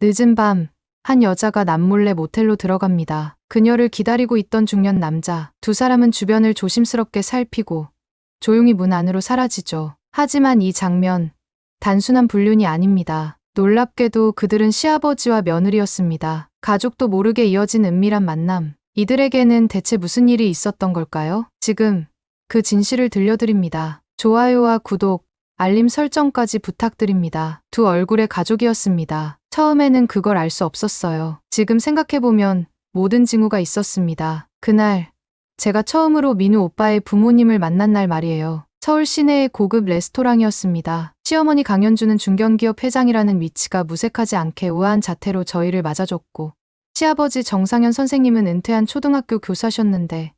늦은 밤, 한 여자가 남몰래 모텔로 들어갑니다. 그녀를 기다리고 있던 중년 남자. 두 사람은 주변을 조심스럽게 살피고 조용히 문 안으로 사라지죠. 하지만 이 장면, 단순한 불륜이 아닙니다. 놀랍게도 그들은 시아버지와 며느리였습니다. 가족도 모르게 이어진 은밀한 만남. 이들에게는 대체 무슨 일이 있었던 걸까요? 지금 그 진실을 들려드립니다. 좋아요와 구독, 알림 설정까지 부탁드립니다. 두 얼굴의 가족이었습니다. 처음에는 그걸 알 수 없었어요. 지금 생각해보면 모든 징후가 있었습니다. 그날 제가 처음으로 민우 오빠의 부모님을 만난 날 말이에요. 서울 시내의 고급 레스토랑이었습니다. 시어머니 강현주는 중견기업 회장이라는 위치가 무색하지 않게 우아한 자태로 저희를 맞아줬고, 시아버지 정상현 선생님은 은퇴한 초등학교 교사셨는데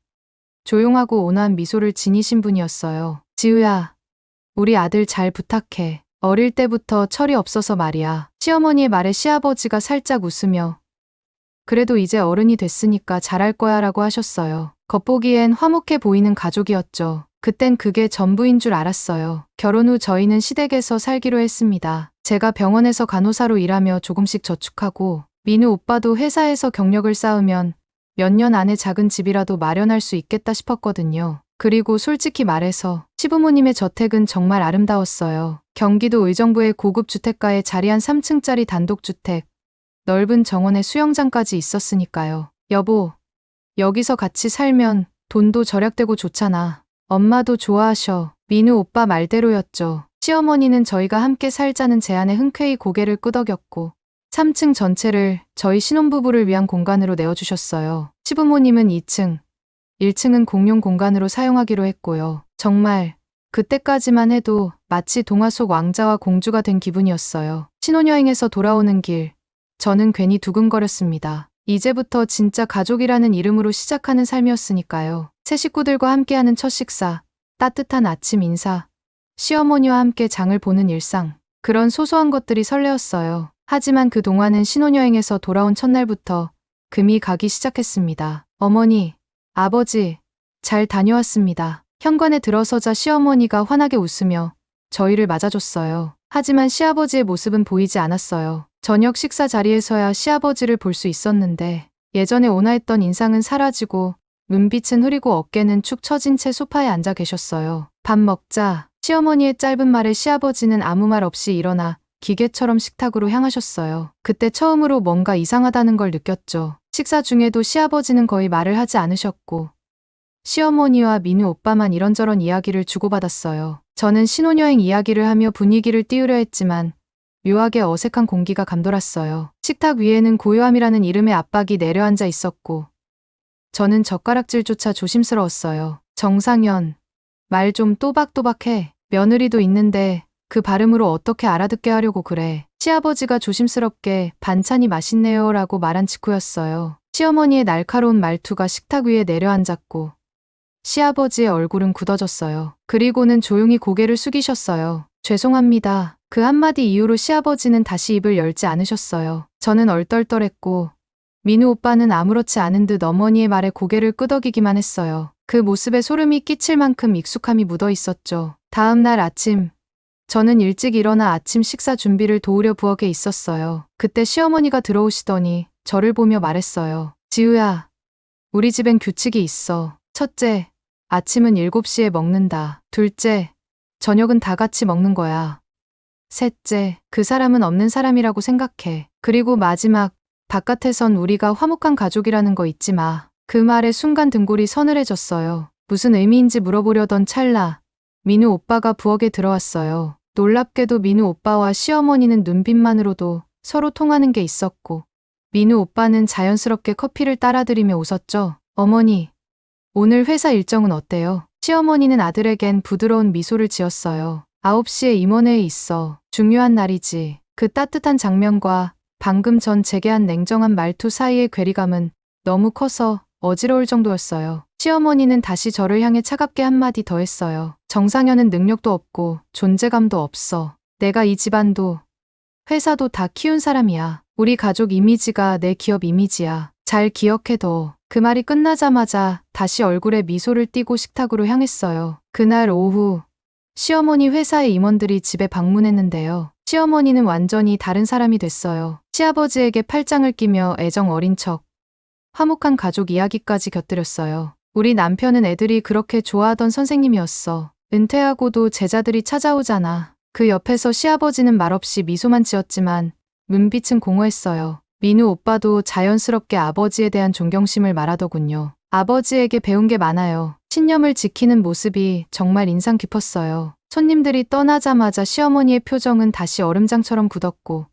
조용하고 온화한 미소를 지니신 분이었어요. 지우야, 우리 아들 잘 부탁해. 어릴 때부터 철이 없어서 말이야. 시어머니의 말에 시아버지가 살짝 웃으며 그래도 이제 어른이 됐으니까 잘할 거야 라고 하셨어요. 겉보기엔 화목해 보이는 가족이었죠. 그땐 그게 전부인 줄 알았어요. 결혼 후 저희는 시댁에서 살기로 했습니다. 제가 병원에서 간호사로 일하며 조금씩 저축하고 민우 오빠도 회사에서 경력을 쌓으면 몇 년 안에 작은 집이라도 마련할 수 있겠다 싶었거든요. 그리고 솔직히 말해서 시부모님의 저택은 정말 아름다웠어요. 경기도 의정부의 고급 주택가에 자리한 3층짜리 단독주택, 넓은 정원에 수영장까지 있었으니까요. 여보, 여기서 같이 살면 돈도 절약되고 좋잖아. 엄마도 좋아하셔. 민우 오빠 말대로였죠. 시어머니는 저희가 함께 살자는 제안에 흔쾌히 고개를 끄덕였고 3층 전체를 저희 신혼부부를 위한 공간으로 내어주셨어요. 시부모님은 2층, 1층은 공용 공간으로 사용하기로 했고요. 정말 그때까지만 해도 마치 동화 속 왕자와 공주가 된 기분이었어요. 신혼여행에서 돌아오는 길, 저는 괜히 두근거렸습니다. 이제부터 진짜 가족이라는 이름으로 시작하는 삶이었으니까요. 새 식구들과 함께하는 첫 식사, 따뜻한 아침 인사, 시어머니와 함께 장을 보는 일상, 그런 소소한 것들이 설레었어요. 하지만 그동안은 신혼여행에서 돌아온 첫날부터 금이 가기 시작했습니다. 어머니, 아버지, 잘 다녀왔습니다. 현관에 들어서자 시어머니가 환하게 웃으며 저희를 맞아줬어요. 하지만 시아버지의 모습은 보이지 않았어요. 저녁 식사 자리에서야 시아버지를 볼 수 있었는데 예전에 온화했던 인상은 사라지고 눈빛은 흐리고 어깨는 축 처진 채 소파에 앉아 계셨어요. 밥 먹자. 시어머니의 짧은 말에 시아버지는 아무 말 없이 일어나 기계처럼 식탁으로 향하셨어요. 그때 처음으로 뭔가 이상하다는 걸 느꼈죠. 식사 중에도 시아버지는 거의 말을 하지 않으셨고 시어머니와 민우 오빠만 이런저런 이야기를 주고받았어요. 저는 신혼여행 이야기를 하며 분위기를 띄우려 했지만 묘하게 어색한 공기가 감돌았어요. 식탁 위에는 고요함이라는 이름의 압박이 내려앉아 있었고 저는 젓가락질조차 조심스러웠어요. 정상현, 말 좀 또박또박해. 며느리도 있는데 그 발음으로 어떻게 알아듣게 하려고 그래. 시아버지가 조심스럽게 반찬이 맛있네요 라고 말한 직후였어요. 시어머니의 날카로운 말투가 식탁 위에 내려앉았고 시아버지의 얼굴은 굳어졌어요. 그리고는 조용히 고개를 숙이셨어요. 죄송합니다. 그 한마디 이후로 시아버지는 다시 입을 열지 않으셨어요. 저는 얼떨떨했고 민우 오빠는 아무렇지 않은 듯 어머니의 말에 고개를 끄덕이기만 했어요. 그 모습에 소름이 끼칠 만큼 익숙함이 묻어 있었죠. 다음 날 아침, 저는 일찍 일어나 아침 식사 준비를 도우려 부엌에 있었어요. 그때 시어머니가 들어오시더니 저를 보며 말했어요. 지우야, 우리 집엔 규칙이 있어. 첫째, 아침은 7시에 먹는다. 둘째, 저녁은 다 같이 먹는 거야. 셋째, 그 사람은 없는 사람이라고 생각해. 그리고 마지막, 바깥에선 우리가 화목한 가족이라는 거 잊지 마. 그 말에 순간 등골이 서늘해졌어요. 무슨 의미인지 물어보려던 찰나 민우 오빠가 부엌에 들어왔어요. 놀랍게도 민우 오빠와 시어머니는 눈빛만으로도 서로 통하는 게 있었고 민우 오빠는 자연스럽게 커피를 따라드리며 웃었죠. 어머니, 오늘 회사 일정은 어때요? 시어머니는 아들에겐 부드러운 미소를 지었어요. 9시에 임원회에 있어. 중요한 날이지. 그 따뜻한 장면과 방금 전 재개한 냉정한 말투 사이의 괴리감은 너무 커서 어지러울 정도였어요. 시어머니는 다시 저를 향해 차갑게 한마디 더 했어요. 정상현은 능력도 없고 존재감도 없어. 내가 이 집안도 회사도 다 키운 사람이야. 우리 가족 이미지가 내 기업 이미지야. 잘 기억해둬. 그 말이 끝나자마자 다시 얼굴에 미소를 띠고 식탁으로 향했어요. 그날 오후 시어머니 회사의 임원들이 집에 방문했는데요. 시어머니는 완전히 다른 사람이 됐어요. 시아버지에게 팔짱을 끼며 애정 어린 척 화목한 가족 이야기까지 곁들였어요. 우리 남편은 애들이 그렇게 좋아하던 선생님이었어. 은퇴하고도 제자들이 찾아오잖아. 그 옆에서 시아버지는 말없이 미소만 지었지만 눈빛은 공허했어요. 민우 오빠도 자연스럽게 아버지에 대한 존경심을 말하더군요. 아버지에게 배운 게 많아요. 신념을 지키는 모습이 정말 인상 깊었어요. 손님들이 떠나자마자 시어머니의 표정은 다시 얼음장처럼 굳었고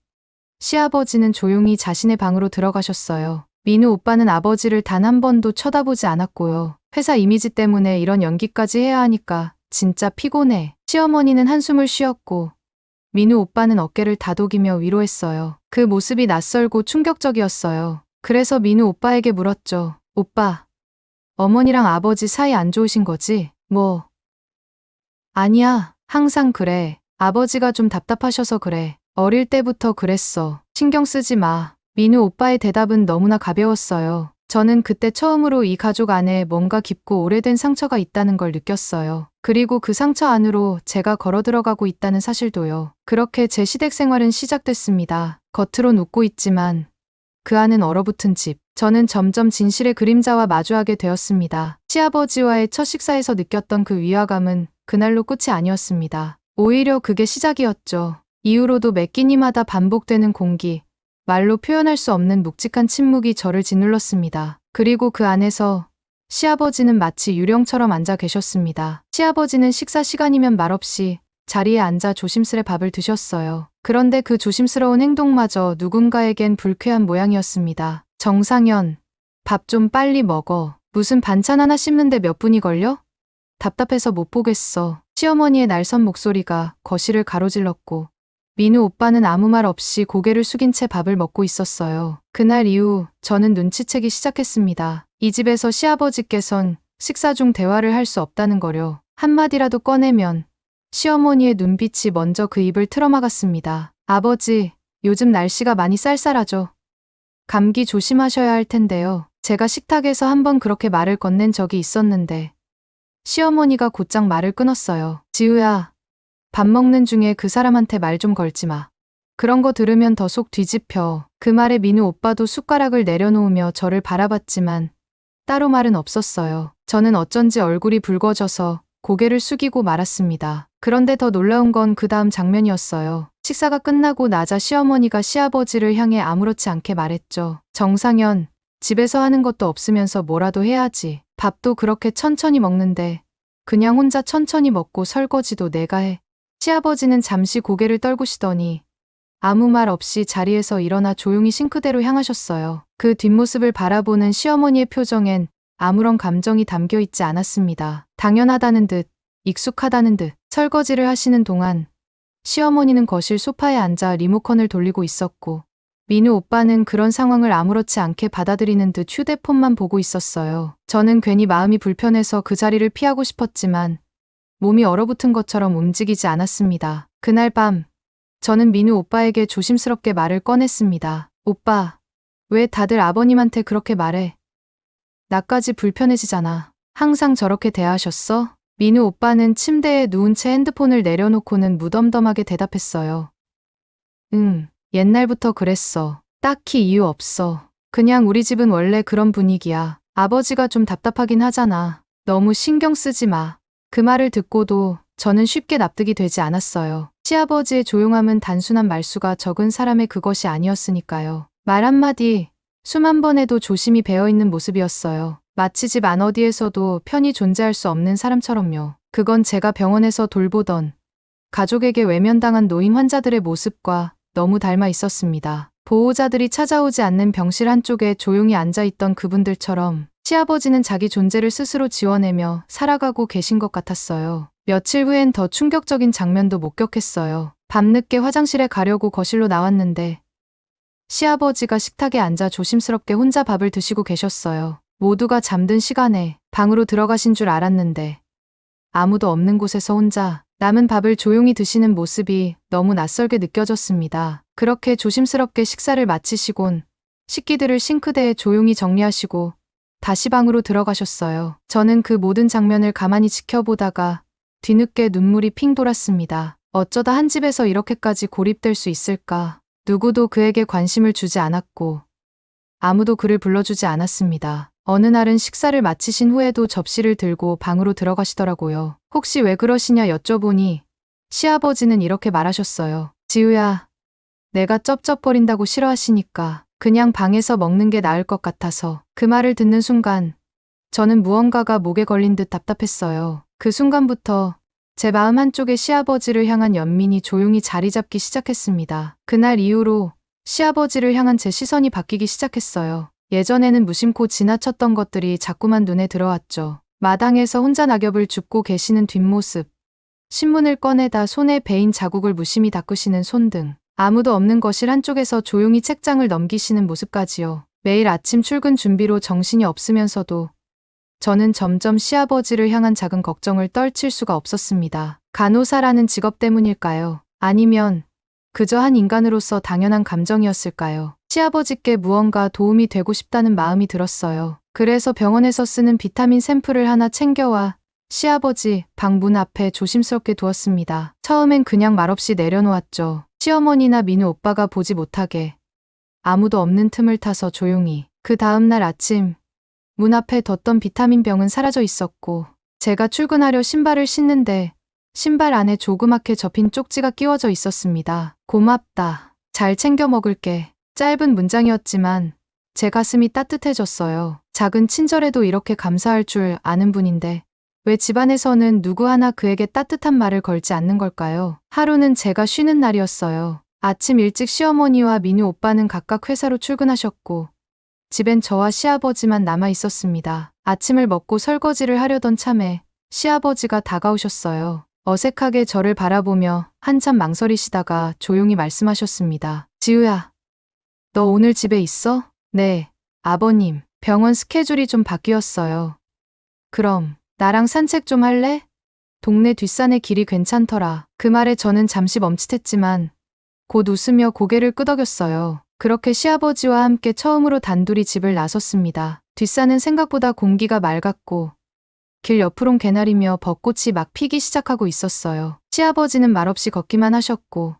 시아버지는 조용히 자신의 방으로 들어가셨어요. 민우 오빠는 아버지를 단 한 번도 쳐다보지 않았고요. 회사 이미지 때문에 이런 연기까지 해야 하니까 진짜 피곤해. 시어머니는 한숨을 쉬었고 민우 오빠는 어깨를 다독이며 위로했어요. 그 모습이 낯설고 충격적이었어요. 그래서 민우 오빠에게 물었죠. 오빠, 어머니랑 아버지 사이 안 좋으신 거지? 뭐? 아니야, 항상 그래. 아버지가 좀 답답하셔서 그래. 어릴 때부터 그랬어. 신경 쓰지 마. 민우 오빠의 대답은 너무나 가벼웠어요. 저는 그때 처음으로 이 가족 안에 뭔가 깊고 오래된 상처가 있다는 걸 느꼈어요. 그리고 그 상처 안으로 제가 걸어 들어가고 있다는 사실도요. 그렇게 제 시댁 생활은 시작됐습니다. 겉으론 웃고 있지만 그 안은 얼어붙은 집. 저는 점점 진실의 그림자와 마주하게 되었습니다. 시아버지와의 첫 식사에서 느꼈던 그 위화감은 그날로 끝이 아니었습니다. 오히려 그게 시작이었죠. 이후로도 매 끼니마다 반복되는 공기, 말로 표현할 수 없는 묵직한 침묵이 저를 짓눌렀습니다. 그리고 그 안에서 시아버지는 마치 유령처럼 앉아 계셨습니다. 시아버지는 식사 시간이면 말없이 자리에 앉아 조심스레 밥을 드셨어요. 그런데 그 조심스러운 행동마저 누군가에겐 불쾌한 모양이었습니다. 정상현, 밥 좀 빨리 먹어. 무슨 반찬 하나 씹는데 몇 분이 걸려? 답답해서 못 보겠어. 시어머니의 날선 목소리가 거실을 가로질렀고 민우 오빠는 아무 말 없이 고개를 숙인 채 밥을 먹고 있었어요. 그날 이후 저는 눈치채기 시작했습니다. 이 집에서 시아버지께선 식사 중 대화를 할 수 없다는 거려. 한마디라도 꺼내면 시어머니의 눈빛이 먼저 그 입을 틀어막았습니다. 아버지, 요즘 날씨가 많이 쌀쌀하죠? 감기 조심하셔야 할 텐데요. 제가 식탁에서 한번 그렇게 말을 건넨 적이 있었는데 시어머니가 곧장 말을 끊었어요. 지우야, 밥 먹는 중에 그 사람한테 말 좀 걸지 마. 그런 거 들으면 더 속 뒤집혀. 그 말에 민우 오빠도 숟가락을 내려놓으며 저를 바라봤지만 따로 말은 없었어요. 저는 어쩐지 얼굴이 붉어져서 고개를 숙이고 말았습니다. 그런데 더 놀라운 건 그 다음 장면이었어요. 식사가 끝나고 나자 시어머니가 시아버지를 향해 아무렇지 않게 말했죠. 정상현, 집에서 하는 것도 없으면서 뭐라도 해야지. 밥도 그렇게 천천히 먹는데 그냥 혼자 천천히 먹고 설거지도 내가 해. 시아버지는 잠시 고개를 떨구시더니 아무 말 없이 자리에서 일어나 조용히 싱크대로 향하셨어요. 그 뒷모습을 바라보는 시어머니의 표정엔 아무런 감정이 담겨 있지 않았습니다. 당연하다는 듯, 익숙하다는 듯. 설거지를 하시는 동안 시어머니는 거실 소파에 앉아 리모컨을 돌리고 있었고 민우 오빠는 그런 상황을 아무렇지 않게 받아들이는 듯 휴대폰만 보고 있었어요. 저는 괜히 마음이 불편해서 그 자리를 피하고 싶었지만 몸이 얼어붙은 것처럼 움직이지 않았습니다. 그날 밤 저는 민우 오빠에게 조심스럽게 말을 꺼냈습니다. 오빠, 왜 다들 아버님한테 그렇게 말해? 나까지 불편해지잖아. 항상 저렇게 대하셨어? 민우 오빠는 침대에 누운 채 핸드폰을 내려놓고는 무덤덤하게 대답했어요. 응, 옛날부터 그랬어. 딱히 이유 없어. 그냥 우리 집은 원래 그런 분위기야. 아버지가 좀 답답하긴 하잖아. 너무 신경 쓰지 마. 그 말을 듣고도 저는 쉽게 납득이 되지 않았어요. 시아버지의 조용함은 단순한 말수가 적은 사람의 그것이 아니었으니까요. 말 한마디, 수만 번에도 조심히 배어있는 모습이었어요. 마치 집 안 어디에서도 편히 존재할 수 없는 사람처럼요. 그건 제가 병원에서 돌보던 가족에게 외면당한 노인 환자들의 모습과 너무 닮아 있었습니다. 보호자들이 찾아오지 않는 병실 한쪽에 조용히 앉아있던 그분들처럼 시아버지는 자기 존재를 스스로 지워내며 살아가고 계신 것 같았어요. 며칠 후엔 더 충격적인 장면도 목격했어요. 밤늦게 화장실에 가려고 거실로 나왔는데 시아버지가 식탁에 앉아 조심스럽게 혼자 밥을 드시고 계셨어요. 모두가 잠든 시간에 방으로 들어가신 줄 알았는데 아무도 없는 곳에서 혼자 남은 밥을 조용히 드시는 모습이 너무 낯설게 느껴졌습니다. 그렇게 조심스럽게 식사를 마치시곤 식기들을 싱크대에 조용히 정리하시고 다시 방으로 들어가셨어요. 저는 그 모든 장면을 가만히 지켜보다가 뒤늦게 눈물이 핑 돌았습니다. 어쩌다 한 집에서 이렇게까지 고립될 수 있을까? 누구도 그에게 관심을 주지 않았고 아무도 그를 불러주지 않았습니다. 어느 날은 식사를 마치신 후에도 접시를 들고 방으로 들어가시더라고요. 혹시 왜 그러시냐 여쭤보니 시아버지는 이렇게 말하셨어요. 지우야, 내가 쩝쩝거린다고 싫어하시니까 그냥 방에서 먹는 게 나을 것 같아서. 그 말을 듣는 순간 저는 무언가가 목에 걸린 듯 답답했어요. 그 순간부터 제 마음 한쪽에 시아버지를 향한 연민이 조용히 자리 잡기 시작했습니다. 그날 이후로 시아버지를 향한 제 시선이 바뀌기 시작했어요. 예전에는 무심코 지나쳤던 것들이 자꾸만 눈에 들어왔죠. 마당에서 혼자 낙엽을 줍고 계시는 뒷모습, 신문을 꺼내다 손에 베인 자국을 무심히 닦으시는 손 등 아무도 없는 거실 한쪽에서 조용히 책장을 넘기시는 모습까지요. 매일 아침 출근 준비로 정신이 없으면서도 저는 점점 시아버지를 향한 작은 걱정을 떨칠 수가 없었습니다. 간호사라는 직업 때문일까요? 아니면 그저 한 인간으로서 당연한 감정이었을까요? 시아버지께 무언가 도움이 되고 싶다는 마음이 들었어요. 그래서 병원에서 쓰는 비타민 샘플을 하나 챙겨와 시아버지 방 문 앞에 조심스럽게 두었습니다. 처음엔 그냥 말없이 내려놓았죠. 시어머니나 민우 오빠가 보지 못하게 아무도 없는 틈을 타서 조용히. 그 다음날 아침 문 앞에 뒀던 비타민 병은 사라져 있었고 제가 출근하려 신발을 신는데 신발 안에 조그맣게 접힌 쪽지가 끼워져 있었습니다. 고맙다. 잘 챙겨 먹을게. 짧은 문장이었지만 제 가슴이 따뜻해졌어요. 작은 친절에도 이렇게 감사할 줄 아는 분인데 왜 집안에서는 누구 하나 그에게 따뜻한 말을 걸지 않는 걸까요? 하루는 제가 쉬는 날이었어요. 아침 일찍 시어머니와 민우 오빠는 각각 회사로 출근하셨고 집엔 저와 시아버지만 남아 있었습니다. 아침을 먹고 설거지를 하려던 참에 시아버지가 다가오셨어요. 어색하게 저를 바라보며 한참 망설이시다가 조용히 말씀하셨습니다. 지우야, 너 오늘 집에 있어? 네, 아버님. 병원 스케줄이 좀 바뀌었어요. 그럼 나랑 산책 좀 할래? 동네 뒷산의 길이 괜찮더라. 그 말에 저는 잠시 멈칫했지만 곧 웃으며 고개를 끄덕였어요. 그렇게 시아버지와 함께 처음으로 단둘이 집을 나섰습니다. 뒷산은 생각보다 공기가 맑았고 길 옆으론 개나리며 벚꽃이 막 피기 시작하고 있었어요. 시아버지는 말없이 걷기만 하셨고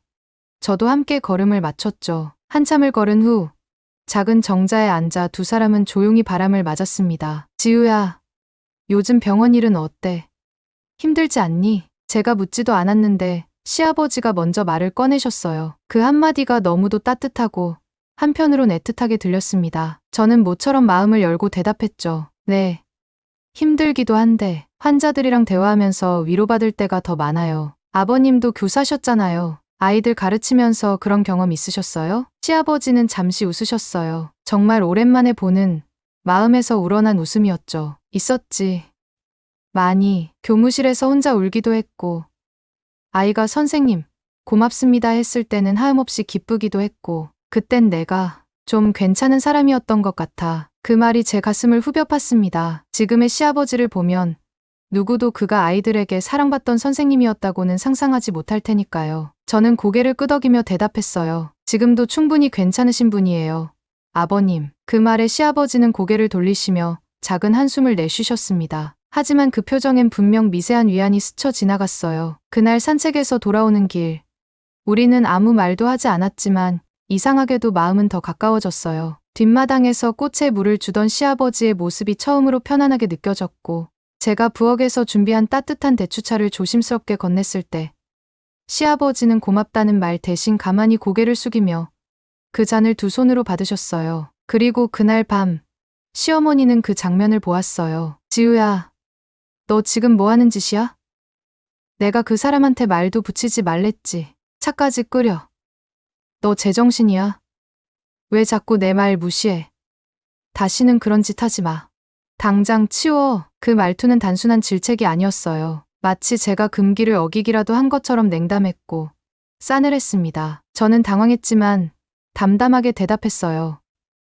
저도 함께 걸음을 맞췄죠. 한참을 걸은 후 작은 정자에 앉아 두 사람은 조용히 바람을 맞았습니다. 지우야, 요즘 병원 일은 어때? 힘들지 않니? 제가 묻지도 않았는데 시아버지가 먼저 말을 꺼내셨어요. 그 한마디가 너무도 따뜻하고 한편으론 애틋하게 들렸습니다. 저는 모처럼 마음을 열고 대답했죠. 네. 힘들기도 한데 환자들이랑 대화하면서 위로받을 때가 더 많아요. 아버님도 교사셨잖아요. 아이들 가르치면서 그런 경험 있으셨어요? 시아버지는 잠시 웃으셨어요. 정말 오랜만에 보는 마음에서 우러난 웃음이었죠. 있었지. 많이. 교무실에서 혼자 울기도 했고 아이가 선생님, 고맙습니다 했을 때는 하염없이 기쁘기도 했고 그땐 내가 좀 괜찮은 사람이었던 것 같아. 그 말이 제 가슴을 후벼 팠습니다. 지금의 시아버지를 보면 누구도 그가 아이들에게 사랑받던 선생님이었다고는 상상하지 못할 테니까요. 저는 고개를 끄덕이며 대답했어요. 지금도 충분히 괜찮으신 분이에요. 아버님. 그 말에 시아버지는 고개를 돌리시며 작은 한숨을 내쉬셨습니다. 하지만 그 표정엔 분명 미세한 위안이 스쳐 지나갔어요. 그날 산책에서 돌아오는 길. 우리는 아무 말도 하지 않았지만 이상하게도 마음은 더 가까워졌어요. 뒷마당에서 꽃에 물을 주던 시아버지의 모습이 처음으로 편안하게 느껴졌고 제가 부엌에서 준비한 따뜻한 대추차를 조심스럽게 건넸을 때 시아버지는 고맙다는 말 대신 가만히 고개를 숙이며 그 잔을 두 손으로 받으셨어요. 그리고 그날 밤 시어머니는 그 장면을 보았어요. 지우야, 너 지금 뭐 하는 짓이야? 내가 그 사람한테 말도 붙이지 말랬지. 차까지 끓여. 너 제정신이야? 왜 자꾸 내 말 무시해? 다시는 그런 짓 하지 마. 당장 치워. 그 말투는 단순한 질책이 아니었어요. 마치 제가 금기를 어기기라도 한 것처럼 냉담했고 싸늘했습니다. 저는 당황했지만 담담하게 대답했어요.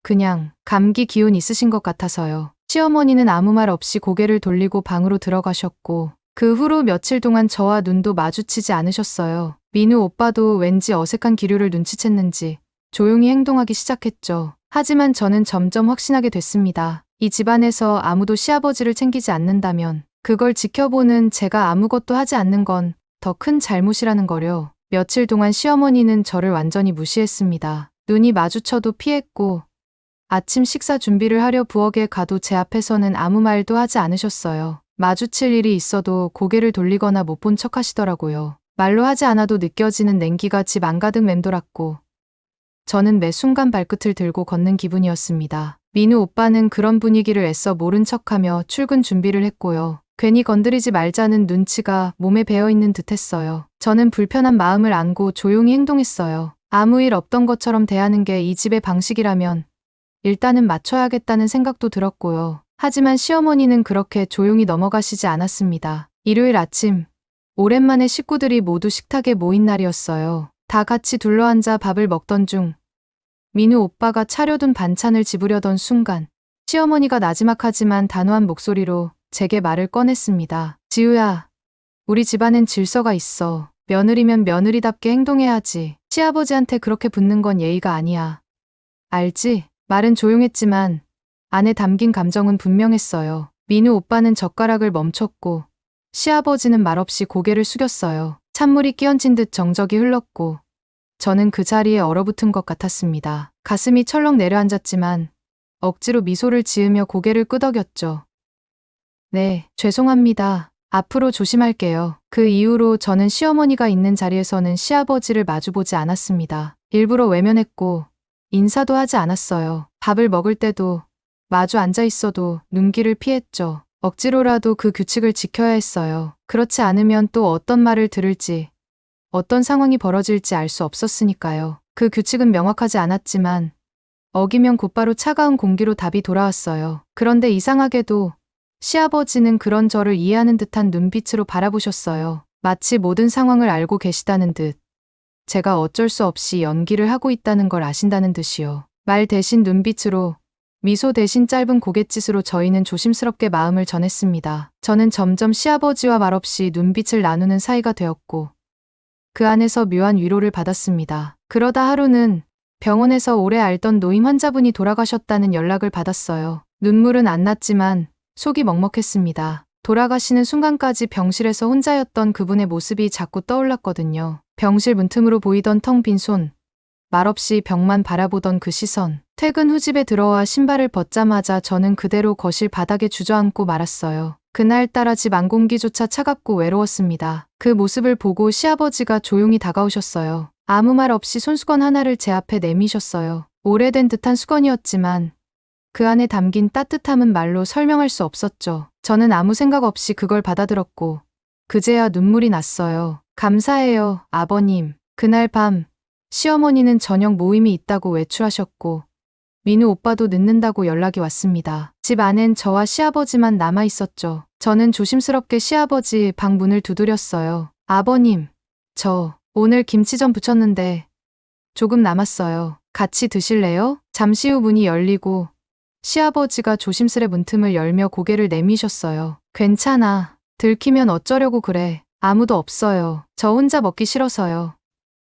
그냥 감기 기운 있으신 것 같아서요. 시어머니는 아무 말 없이 고개를 돌리고 방으로 들어가셨고 그 후로 며칠 동안 저와 눈도 마주치지 않으셨어요. 민우 오빠도 왠지 어색한 기류를 눈치챘는지 조용히 행동하기 시작했죠. 하지만 저는 점점 확신하게 됐습니다. 이 집안에서 아무도 시아버지를 챙기지 않는다면 그걸 지켜보는 제가 아무것도 하지 않는 건 더 큰 잘못이라는 거요. 며칠 동안 시어머니는 저를 완전히 무시했습니다. 눈이 마주쳐도 피했고 아침 식사 준비를 하려 부엌에 가도 제 앞에서는 아무 말도 하지 않으셨어요. 마주칠 일이 있어도 고개를 돌리거나 못 본 척 하시더라고요. 말로 하지 않아도 느껴지는 냉기가 집 안가득 맴돌았고 저는 매 순간 발끝을 들고 걷는 기분이었습니다. 민우 오빠는 그런 분위기를 애써 모른 척하며 출근 준비를 했고요. 괜히 건드리지 말자는 눈치가 몸에 배어있는 듯했어요. 저는 불편한 마음을 안고 조용히 행동했어요. 아무 일 없던 것처럼 대하는 게 이 집의 방식이라면 일단은 맞춰야겠다는 생각도 들었고요. 하지만 시어머니는 그렇게 조용히 넘어가시지 않았습니다. 일요일 아침, 오랜만에 식구들이 모두 식탁에 모인 날이었어요. 다 같이 둘러앉아 밥을 먹던 중 민우 오빠가 차려둔 반찬을 집으려던 순간 시어머니가 나지막하지만 단호한 목소리로 제게 말을 꺼냈습니다. 지우야, 우리 집안엔 질서가 있어. 며느리면 며느리답게 행동해야지. 시아버지한테 그렇게 붙는 건 예의가 아니야. 알지? 말은 조용했지만 안에 담긴 감정은 분명했어요. 민우 오빠는 젓가락을 멈췄고 시아버지는 말없이 고개를 숙였어요. 찬물이 끼얹힌 듯 정적이 흘렀고 저는 그 자리에 얼어붙은 것 같았습니다. 가슴이 철렁 내려앉았지만 억지로 미소를 지으며 고개를 끄덕였죠. 네, 죄송합니다. 앞으로 조심할게요. 그 이후로 저는 시어머니가 있는 자리에서는 시아버지를 마주보지 않았습니다. 일부러 외면했고 인사도 하지 않았어요. 밥을 먹을 때도 마주 앉아 있어도 눈길을 피했죠. 억지로라도 그 규칙을 지켜야 했어요. 그렇지 않으면 또 어떤 말을 들을지, 어떤 상황이 벌어질지 알 수 없었으니까요. 그 규칙은 명확하지 않았지만 어기면 곧바로 차가운 공기로 답이 돌아왔어요. 그런데 이상하게도 시아버지는 그런 저를 이해하는 듯한 눈빛으로 바라보셨어요. 마치 모든 상황을 알고 계시다는 듯, 제가 어쩔 수 없이 연기를 하고 있다는 걸 아신다는 듯이요. 말 대신 눈빛으로, 미소 대신 짧은 고갯짓으로 저희는 조심스럽게 마음을 전했습니다. 저는 점점 시아버지와 말없이 눈빛을 나누는 사이가 되었고 그 안에서 묘한 위로를 받았습니다. 그러다 하루는 병원에서 오래 알던 노인 환자분이 돌아가셨다는 연락을 받았어요. 눈물은 안 났지만 속이 먹먹했습니다. 돌아가시는 순간까지 병실에서 혼자였던 그분의 모습이 자꾸 떠올랐거든요. 병실 문틈으로 보이던 텅 빈 손, 말없이 벽만 바라보던 그 시선. 퇴근 후 집에 들어와 신발을 벗자마자 저는 그대로 거실 바닥에 주저앉고 말았어요. 그날따라 집 안공기조차 차갑고 외로웠습니다. 그 모습을 보고 시아버지가 조용히 다가오셨어요. 아무 말 없이 손수건 하나를 제 앞에 내미셨어요. 오래된 듯한 수건이었지만 그 안에 담긴 따뜻함은 말로 설명할 수 없었죠. 저는 아무 생각 없이 그걸 받아들었고 그제야 눈물이 났어요. 감사해요, 아버님. 그날 밤 시어머니는 저녁 모임이 있다고 외출하셨고 민우 오빠도 늦는다고 연락이 왔습니다. 집 안엔 저와 시아버지만 남아 있었죠. 저는 조심스럽게 시아버지 방 문을 두드렸어요. 아버님, 저 오늘 김치전 부쳤는데 조금 남았어요. 같이 드실래요? 잠시 후 문이 열리고 시아버지가 조심스레 문틈을 열며 고개를 내미셨어요. 괜찮아. 들키면 어쩌려고 그래. 아무도 없어요. 저 혼자 먹기 싫어서요.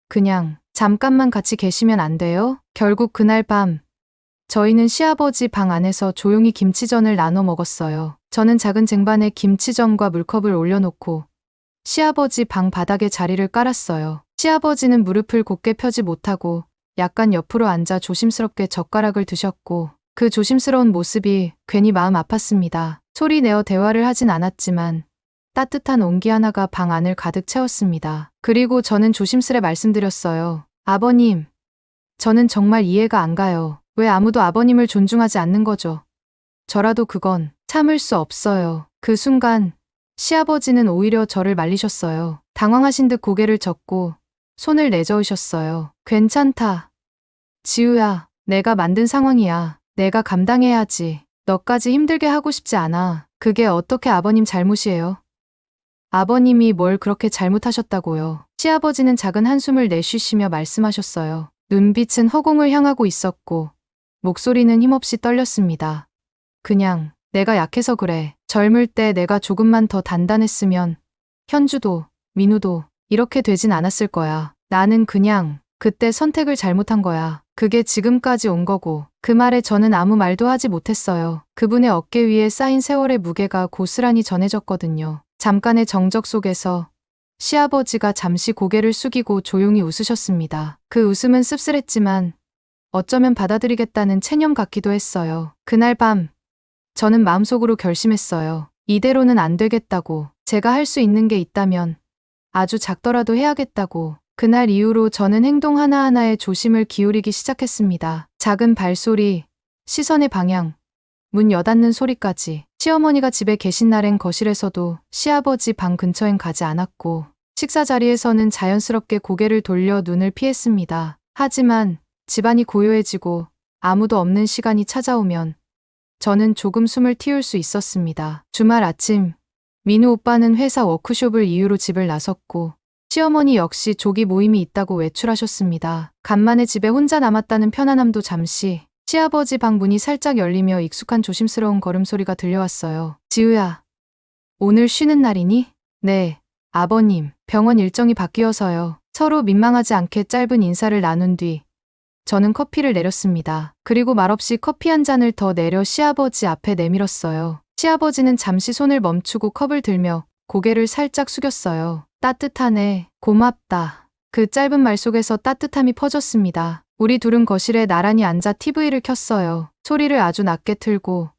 그냥 잠깐만 같이 계시면 안 돼요? 결국 그날 밤 저희는 시아버지 방 안에서 조용히 김치전을 나눠 먹었어요. 저는 작은 쟁반에 김치전과 물컵을 올려놓고 시아버지 방 바닥에 자리를 깔았어요. 시아버지는 무릎을 곧게 펴지 못하고 약간 옆으로 앉아 조심스럽게 젓가락을 드셨고 그 조심스러운 모습이 괜히 마음 아팠습니다. 소리 내어 대화를 하진 않았지만 따뜻한 온기 하나가 방 안을 가득 채웠습니다. 그리고 저는 조심스레 말씀드렸어요. 아버님, 저는 정말 이해가 안 가요. 왜 아무도 아버님을 존중하지 않는 거죠? 저라도 그건 참을 수 없어요. 그 순간 시아버지는 오히려 저를 말리셨어요. 당황하신 듯 고개를 젓고 손을 내저으셨어요. 괜찮다. 지우야, 내가 만든 상황이야. 내가 감당해야지. 너까지 힘들게 하고 싶지 않아. 그게 어떻게 아버님 잘못이에요? 아버님이 뭘 그렇게 잘못하셨다고요? 시아버지는 작은 한숨을 내쉬시며 말씀하셨어요. 눈빛은 허공을 향하고 있었고 목소리는 힘없이 떨렸습니다. 그냥 내가 약해서 그래. 젊을 때 내가 조금만 더 단단했으면 현주도 민우도 이렇게 되진 않았을 거야. 나는 그냥 그때 선택을 잘못한 거야. 그게 지금까지 온 거고. 그 말에 저는 아무 말도 하지 못했어요. 그분의 어깨 위에 쌓인 세월의 무게가 고스란히 전해졌거든요. 잠깐의 정적 속에서 시아버지가 잠시 고개를 숙이고 조용히 웃으셨습니다. 그 웃음은 씁쓸했지만 어쩌면 받아들이겠다는 체념 같기도 했어요. 그날 밤 저는 마음속으로 결심했어요. 이대로는 안 되겠다고. 제가 할 수 있는 게 있다면 아주 작더라도 해야겠다고. 그날 이후로 저는 행동 하나하나에 조심을 기울이기 시작했습니다. 작은 발소리, 시선의 방향, 문 여닫는 소리까지. 시어머니가 집에 계신 날엔 거실에서도 시아버지 방 근처엔 가지 않았고 식사 자리에서는 자연스럽게 고개를 돌려 눈을 피했습니다. 하지만 집안이 고요해지고 아무도 없는 시간이 찾아오면 저는 조금 숨을 틔울 수 있었습니다. 주말 아침, 민우 오빠는 회사 워크숍을 이유로 집을 나섰고 시어머니 역시 조기 모임이 있다고 외출하셨습니다. 간만에 집에 혼자 남았다는 편안함도 잠시. 시아버지 방 문이 살짝 열리며 익숙한 조심스러운 걸음소리가 들려왔어요. 지우야, 오늘 쉬는 날이니? 네, 아버님. 병원 일정이 바뀌어서요. 서로 민망하지 않게 짧은 인사를 나눈 뒤 저는 커피를 내렸습니다. 그리고 말없이 커피 한 잔을 더 내려 시아버지 앞에 내밀었어요. 시아버지는 잠시 손을 멈추고 컵을 들며 고개를 살짝 숙였어요. 따뜻하네. 고맙다. 그 짧은 말 속에서 따뜻함이 퍼졌습니다. 우리 둘은 거실에 나란히 앉아 TV를 켰어요. 소리를 아주 낮게 틀고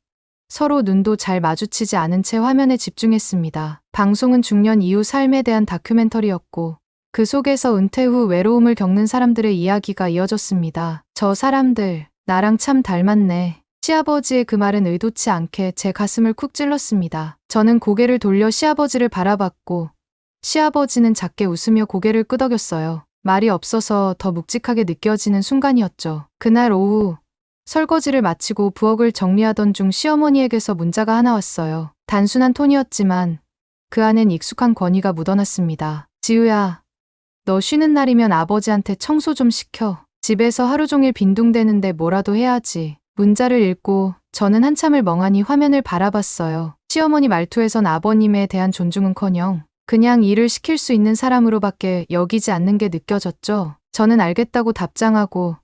서로 눈도 잘 마주치지 않은 채 화면에 집중했습니다. 방송은 중년 이후 삶에 대한 다큐멘터리였고 그 속에서 은퇴 후 외로움을 겪는 사람들의 이야기가 이어졌습니다. 저 사람들, 나랑 참 닮았네. 시아버지의 그 말은 의도치 않게 제 가슴을 쿡 찔렀습니다. 저는 고개를 돌려 시아버지를 바라봤고 시아버지는 작게 웃으며 고개를 끄덕였어요. 말이 없어서 더 묵직하게 느껴지는 순간이었죠. 그날 오후 설거지를 마치고 부엌을 정리하던 중 시어머니에게서 문자가 하나 왔어요. 단순한 톤이었지만 그 안엔 익숙한 권위가 묻어났습니다. 지우야, 너 쉬는 날이면 아버지한테 청소 좀 시켜. 집에서 하루 종일 빈둥대는데 뭐라도 해야지. 문자를 읽고 저는 한참을 멍하니 화면을 바라봤어요. 시어머니 말투에선 아버님에 대한 존중은커녕 그냥 일을 시킬 수 있는 사람으로밖에 여기지 않는 게 느껴졌죠. 저는 알겠다고 답장하고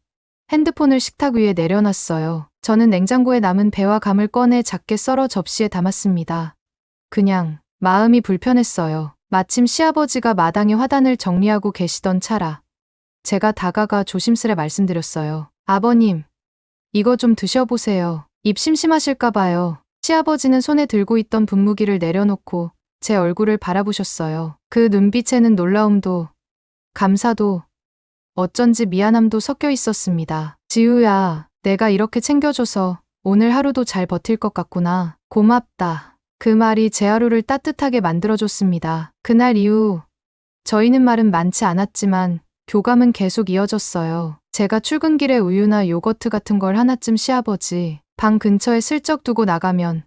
핸드폰을 식탁 위에 내려놨어요. 저는 냉장고에 남은 배와 감을 꺼내 작게 썰어 접시에 담았습니다. 그냥 마음이 불편했어요. 마침 시아버지가 마당에 화단을 정리하고 계시던 차라 제가 다가가 조심스레 말씀드렸어요. 아버님, 이거 좀 드셔보세요. 입 심심하실까 봐요. 시아버지는 손에 들고 있던 분무기를 내려놓고 제 얼굴을 바라보셨어요. 그 눈빛에는 놀라움도, 감사도, 어쩐지 미안함도 섞여 있었습니다. 지우야, 내가 이렇게 챙겨줘서 오늘 하루도 잘 버틸 것 같구나. 고맙다. 그 말이 제 하루를 따뜻하게 만들어줬습니다. 그날 이후 저희는 말은 많지 않았지만 교감은 계속 이어졌어요. 제가 출근길에 우유나 요거트 같은 걸 하나쯤 시아버지 방 근처에 슬쩍 두고 나가면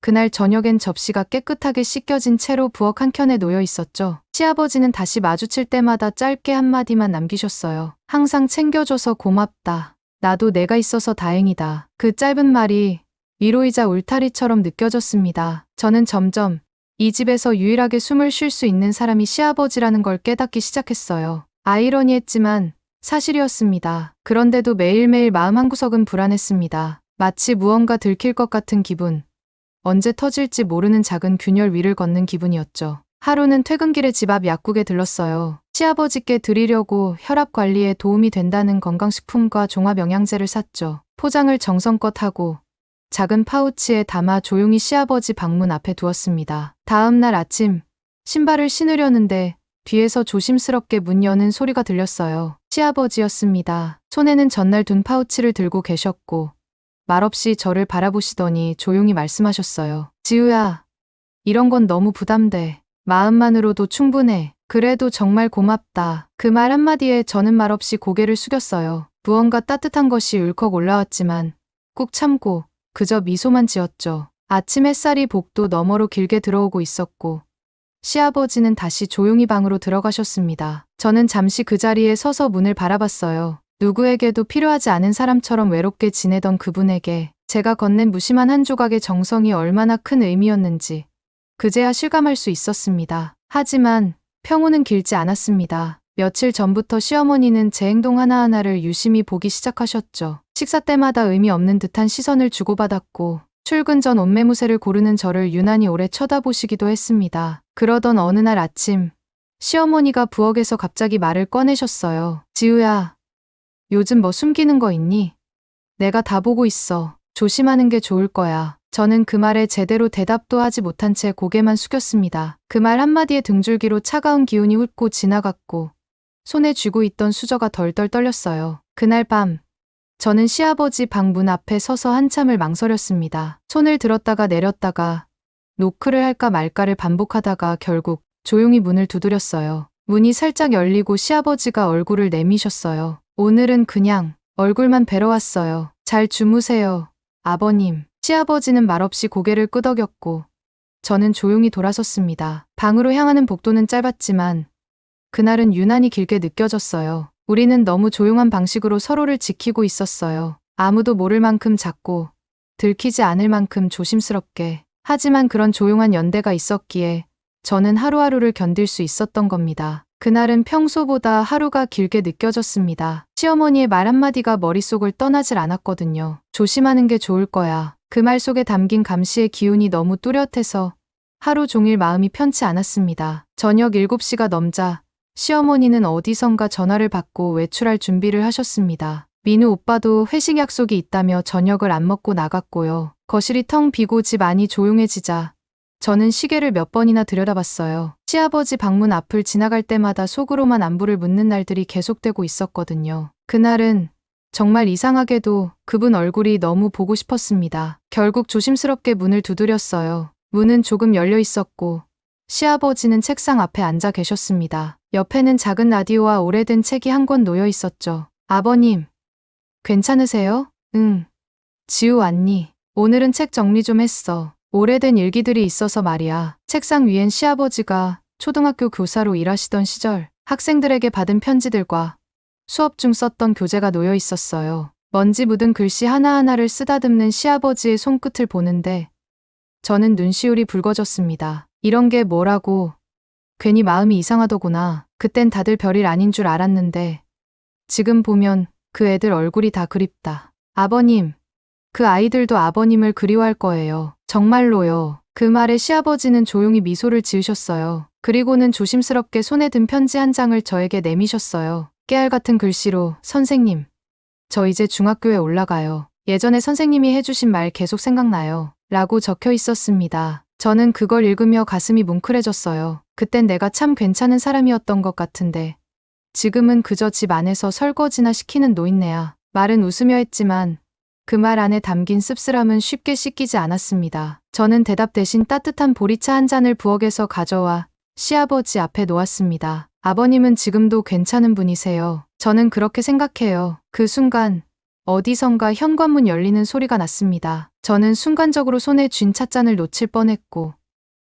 그날 저녁엔 접시가 깨끗하게 씻겨진 채로 부엌 한켠에 놓여 있었죠. 시아버지는 다시 마주칠 때마다 짧게 한마디만 남기셨어요. 항상 챙겨줘서 고맙다. 나도 내가 있어서 다행이다. 그 짧은 말이 위로이자 울타리처럼 느껴졌습니다. 저는 점점 이 집에서 유일하게 숨을 쉴 수 있는 사람이 시아버지라는 걸 깨닫기 시작했어요. 아이러니했지만 사실이었습니다. 그런데도 매일매일 마음 한구석은 불안했습니다. 마치 무언가 들킬 것 같은 기분. 언제 터질지 모르는 작은 균열 위를 걷는 기분이었죠. 하루는 퇴근길에 집 앞 약국에 들렀어요. 시아버지께 드리려고 혈압 관리에 도움이 된다는 건강식품과 종합영양제를 샀죠. 포장을 정성껏 하고 작은 파우치에 담아 조용히 시아버지 방문 앞에 두었습니다. 다음 날 아침 신발을 신으려는데 뒤에서 조심스럽게 문 여는 소리가 들렸어요. 시아버지였습니다. 손에는 전날 둔 파우치를 들고 계셨고 말없이 저를 바라보시더니 조용히 말씀하셨어요. 지우야, 이런 건 너무 부담돼. 마음만으로도 충분해. 그래도 정말 고맙다. 그 말 한마디에 저는 말없이 고개를 숙였어요. 무언가 따뜻한 것이 울컥 올라왔지만 꾹 참고 그저 미소만 지었죠. 아침 햇살이 복도 너머로 길게 들어오고 있었고 시아버지는 다시 조용히 방으로 들어가셨습니다. 저는 잠시 그 자리에 서서 문을 바라봤어요. 누구에게도 필요하지 않은 사람처럼 외롭게 지내던 그분에게 제가 건넨 무심한 한 조각의 정성이 얼마나 큰 의미였는지 그제야 실감할 수 있었습니다. 하지만 평온은 길지 않았습니다. 며칠 전부터 시어머니는 제 행동 하나하나를 유심히 보기 시작하셨죠. 식사 때마다 의미 없는 듯한 시선을 주고받았고 출근 전 옷매무새를 고르는 저를 유난히 오래 쳐다보시기도 했습니다. 그러던 어느 날 아침 시어머니가 부엌에서 갑자기 말을 꺼내셨어요. 지우야, 요즘 뭐 숨기는 거 있니? 내가 다 보고 있어. 조심하는 게 좋을 거야. 저는 그 말에 제대로 대답도 하지 못한 채 고개만 숙였습니다. 그 말 한마디에 등줄기로 차가운 기운이 훑고 지나갔고 손에 쥐고 있던 수저가 덜덜 떨렸어요. 그날 밤 저는 시아버지 방 문 앞에 서서 한참을 망설였습니다. 손을 들었다가 내렸다가 노크를 할까 말까를 반복하다가 결국 조용히 문을 두드렸어요. 문이 살짝 열리고 시아버지가 얼굴을 내미셨어요. 오늘은 그냥 얼굴만 뵈러 왔어요. 잘 주무세요, 아버님. 시아버지는 말없이 고개를 끄덕였고 저는 조용히 돌아섰습니다. 방으로 향하는 복도는 짧았지만 그날은 유난히 길게 느껴졌어요. 우리는 너무 조용한 방식으로 서로를 지키고 있었어요. 아무도 모를 만큼 작고 들키지 않을 만큼 조심스럽게. 하지만 그런 조용한 연대가 있었기에 저는 하루하루를 견딜 수 있었던 겁니다. 그날은 평소보다 하루가 길게 느껴졌습니다. 시어머니의 말 한마디가 머릿속을 떠나질 않았거든요. 조심하는 게 좋을 거야. 그 말 속에 담긴 감시의 기운이 너무 뚜렷해서 하루 종일 마음이 편치 않았습니다. 저녁 7시가 넘자 시어머니는 어디선가 전화를 받고 외출할 준비를 하셨습니다. 민우 오빠도 회식 약속이 있다며 저녁을 안 먹고 나갔고요. 거실이 텅 비고 집 안이 조용해지자 저는 시계를 몇 번이나 들여다봤어요. 시아버지 방문 앞을 지나갈 때마다 속으로만 안부를 묻는 날들이 계속되고 있었거든요. 그날은 정말 이상하게도 그분 얼굴이 너무 보고 싶었습니다. 결국 조심스럽게 문을 두드렸어요. 문은 조금 열려 있었고 시아버지는 책상 앞에 앉아 계셨습니다. 옆에는 작은 라디오와 오래된 책이 한 권 놓여 있었죠. 아버님, 괜찮으세요? 응. 지우 왔니? 오늘은 책 정리 좀 했어. 오래된 일기들이 있어서 말이야. 책상 위엔 시아버지가 초등학교 교사로 일하시던 시절 학생들에게 받은 편지들과 수업 중 썼던 교재가 놓여 있었어요. 먼지 묻은 글씨 하나하나를 쓰다듬는 시아버지의 손끝을 보는데 저는 눈시울이 붉어졌습니다. 이런 게 뭐라고. 괜히 마음이 이상하더구나. 그땐 다들 별일 아닌 줄 알았는데 지금 보면 그 애들 얼굴이 다 그립다. 아버님, 그 아이들도 아버님을 그리워할 거예요. 정말로요. 그 말에 시아버지는 조용히 미소를 지으셨어요. 그리고는 조심스럽게 손에 든 편지 한 장을 저에게 내미셨어요. 깨알 같은 글씨로 선생님, 저 이제 중학교에 올라가요. 예전에 선생님이 해주신 말 계속 생각나요. 라고 적혀 있었습니다. 저는 그걸 읽으며 가슴이 뭉클해졌어요. 그땐 내가 참 괜찮은 사람이었던 것 같은데 지금은 그저 집 안에서 설거지나 시키는 노인네야. 말은 웃으며 했지만 그 말 안에 담긴 씁쓸함은 쉽게 씻기지 않았습니다. 저는 대답 대신 따뜻한 보리차 한 잔을 부엌에서 가져와 시아버지 앞에 놓았습니다. 아버님은 지금도 괜찮은 분이세요. 저는 그렇게 생각해요. 그 순간 어디선가 현관문 열리는 소리가 났습니다. 저는 순간적으로 손에 쥔 찻잔을 놓칠 뻔했고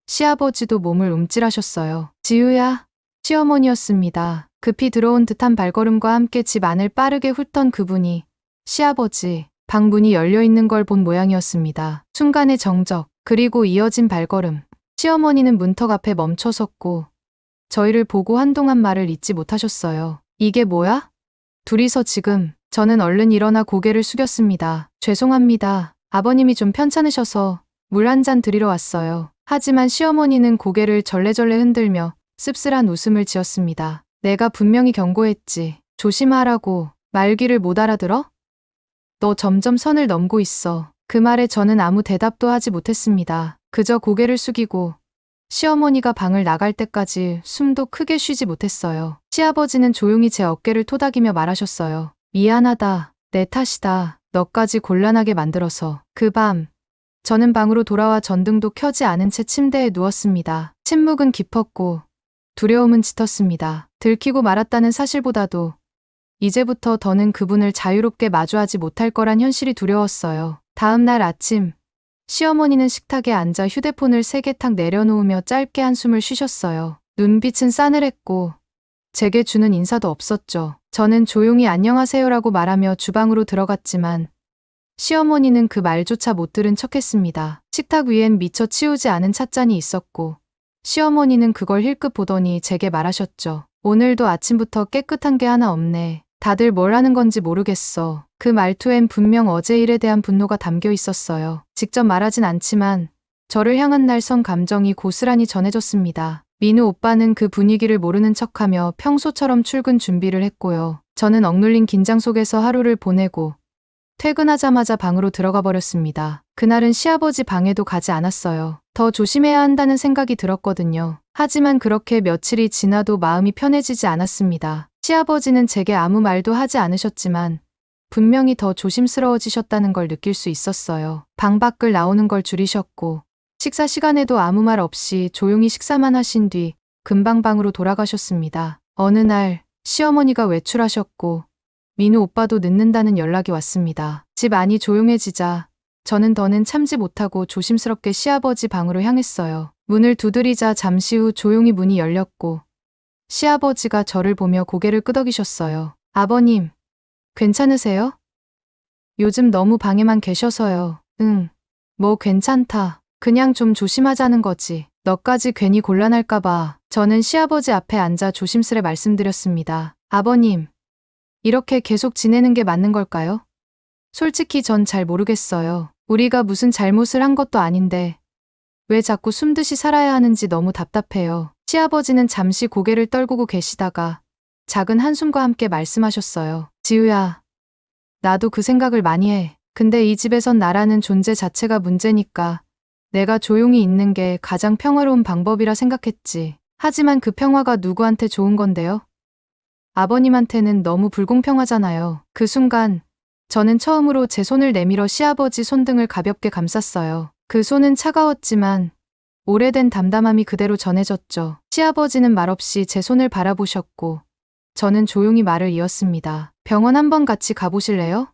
시아버지도 몸을 움찔하셨어요. 지우야, 시어머니였습니다. 급히 들어온 듯한 발걸음과 함께 집 안을 빠르게 훑던 그분이 시아버지 방 문이 열려있는 걸 본 모양이었습니다. 순간의 정적, 그리고 이어진 발걸음. 시어머니는 문턱 앞에 멈춰 섰고 저희를 보고 한동안 말을 잇지 못하셨어요. 이게 뭐야? 둘이서 지금. 저는 얼른 일어나 고개를 숙였습니다. 죄송합니다. 아버님이 좀 편찮으셔서 물 한 잔 드리러 왔어요. 하지만 시어머니는 고개를 절레절레 흔들며 씁쓸한 웃음을 지었습니다. 내가 분명히 경고했지. 조심하라고. 말귀를 못 알아들어? 너 점점 선을 넘고 있어. 그 말에 저는 아무 대답도 하지 못했습니다. 그저 고개를 숙이고 시어머니가 방을 나갈 때까지 숨도 크게 쉬지 못했어요. 시아버지는 조용히 제 어깨를 토닥이며 말하셨어요. 미안하다. 내 탓이다. 너까지 곤란하게 만들어서. 그 밤 저는 방으로 돌아와 전등도 켜지 않은 채 침대에 누웠습니다. 침묵은 깊었고 두려움은 짙었습니다. 들키고 말았다는 사실보다도 이제부터 더는 그분을 자유롭게 마주하지 못할 거란 현실이 두려웠어요. 다음 날 아침 시어머니는 식탁에 앉아 휴대폰을 세게 탁 내려놓으며 짧게 한숨을 쉬셨어요. 눈빛은 싸늘했고 제게 주는 인사도 없었죠. 저는 조용히 안녕하세요라고 말하며 주방으로 들어갔지만 시어머니는 그 말조차 못 들은 척했습니다. 식탁 위엔 미처 치우지 않은 찻잔이 있었고 시어머니는 그걸 힐끗 보더니 제게 말하셨죠. 오늘도 아침부터 깨끗한 게 하나 없네. 다들 뭘 하는 건지 모르겠어. 그 말투엔 분명 어제 일에 대한 분노가 담겨 있었어요. 직접 말하진 않지만 저를 향한 날선 감정이 고스란히 전해졌습니다. 민우 오빠는 그 분위기를 모르는 척하며 평소처럼 출근 준비를 했고요. 저는 억눌린 긴장 속에서 하루를 보내고 퇴근하자마자 방으로 들어가 버렸습니다. 그날은 시아버지 방에도 가지 않았어요. 더 조심해야 한다는 생각이 들었거든요. 하지만 그렇게 며칠이 지나도 마음이 편해지지 않았습니다. 시아버지는 제게 아무 말도 하지 않으셨지만 분명히 더 조심스러워지셨다는 걸 느낄 수 있었어요. 방 밖을 나오는 걸 줄이셨고 식사 시간에도 아무 말 없이 조용히 식사만 하신 뒤 금방 방으로 돌아가셨습니다. 어느 날 시어머니가 외출하셨고 민우 오빠도 늦는다는 연락이 왔습니다. 집 안이 조용해지자 저는 더는 참지 못하고 조심스럽게 시아버지 방으로 향했어요. 문을 두드리자 잠시 후 조용히 문이 열렸고 시아버지가 저를 보며 고개를 끄덕이셨어요. 아버님, 괜찮으세요? 요즘 너무 방에만 계셔서요. 응, 뭐 괜찮다. 그냥 좀 조심하자는 거지. 너까지 괜히 곤란할까봐. 저는 시아버지 앞에 앉아 조심스레 말씀드렸습니다. 아버님, 이렇게 계속 지내는 게 맞는 걸까요? 솔직히 전 잘 모르겠어요. 우리가 무슨 잘못을 한 것도 아닌데 왜 자꾸 숨듯이 살아야 하는지 너무 답답해요. 시아버지는 잠시 고개를 떨구고 계시다가 작은 한숨과 함께 말씀하셨어요. 지우야, 나도 그 생각을 많이 해. 근데 이 집에선 나라는 존재 자체가 문제니까 내가 조용히 있는 게 가장 평화로운 방법이라 생각했지. 하지만 그 평화가 누구한테 좋은 건데요? 아버님한테는 너무 불공평하잖아요. 그 순간 저는 처음으로 제 손을 내밀어 시아버지 손등을 가볍게 감쌌어요. 그 손은 차가웠지만 오래된 담담함이 그대로 전해졌죠. 시아버지는 말없이 제 손을 바라보셨고 저는 조용히 말을 이었습니다. 병원 한번 같이 가보실래요?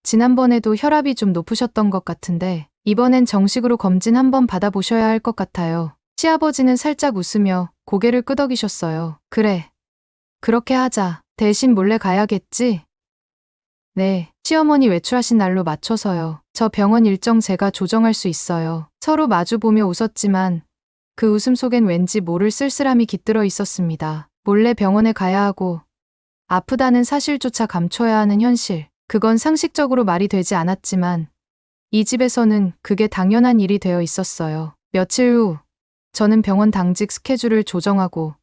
지난번에도 혈압이 좀 높으셨던 것 같은데 이번엔 정식으로 검진 한번 받아보셔야 할 것 같아요. 시아버지는 살짝 웃으며 고개를 끄덕이셨어요. 그래, 그렇게 하자. 대신 몰래 가야겠지? 네, 시어머니 외출하신 날로 맞춰서요. 저 병원 일정 제가 조정할 수 있어요. 서로 마주보며 웃었지만 그 웃음 속엔 왠지 모를 쓸쓸함이 깃들어 있었습니다. 몰래 병원에 가야 하고 아프다는 사실조차 감춰야 하는 현실. 그건 상식적으로 말이 되지 않았지만 이 집에서는 그게 당연한 일이 되어 있었어요. 며칠 후 저는 병원 당직 스케줄을 조정하고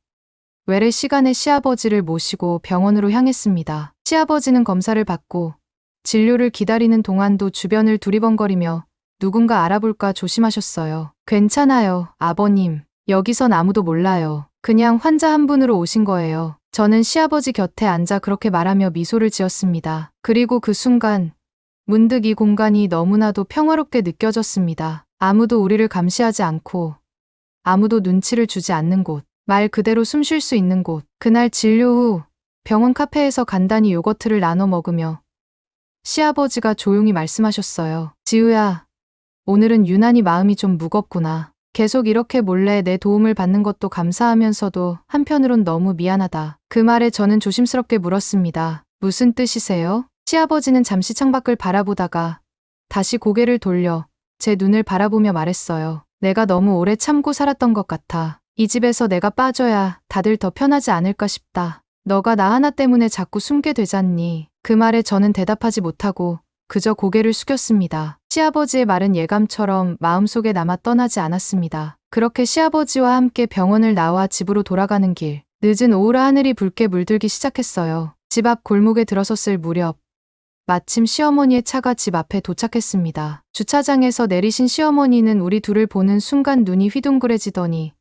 외래 시간에 시아버지를 모시고 병원으로 향했습니다. 시아버지는 검사를 받고 진료를 기다리는 동안도 주변을 두리번거리며 누군가 알아볼까 조심하셨어요. 괜찮아요, 아버님. 여기선 아무도 몰라요. 그냥 환자 한 분으로 오신 거예요. 저는 시아버지 곁에 앉아 그렇게 말하며 미소를 지었습니다. 그리고 그 순간 문득 이 공간이 너무나도 평화롭게 느껴졌습니다. 아무도 우리를 감시하지 않고 아무도 눈치를 주지 않는 곳. 말 그대로 숨 쉴 수 있는 곳. 그날 진료 후 병원 카페에서 간단히 요거트를 나눠 먹으며 시아버지가 조용히 말씀하셨어요. 지우야, 오늘은 유난히 마음이 좀 무겁구나. 계속 이렇게 몰래 내 도움을 받는 것도 감사하면서도 한편으론 너무 미안하다. 그 말에 저는 조심스럽게 물었습니다. 무슨 뜻이세요? 시아버지는 잠시 창밖을 바라보다가 다시 고개를 돌려 제 눈을 바라보며 말했어요. 내가 너무 오래 참고 살았던 것 같아. 이 집에서 내가 빠져야 다들 더 편하지 않을까 싶다. 너가 나 하나 때문에 자꾸 숨게 되잖니. 그 말에 저는 대답하지 못하고 그저 고개를 숙였습니다. 시아버지의 말은 예감처럼 마음속에 남아 떠나지 않았습니다. 그렇게 시아버지와 함께 병원을 나와 집으로 돌아가는 길. 늦은 오후라 하늘이 붉게 물들기 시작했어요. 집 앞 골목에 들어섰을 무렵 마침 시어머니의 차가 집 앞에 도착했습니다. 주차장에서 내리신 시어머니는 우리 둘을 보는 순간 눈이 휘둥그레지더니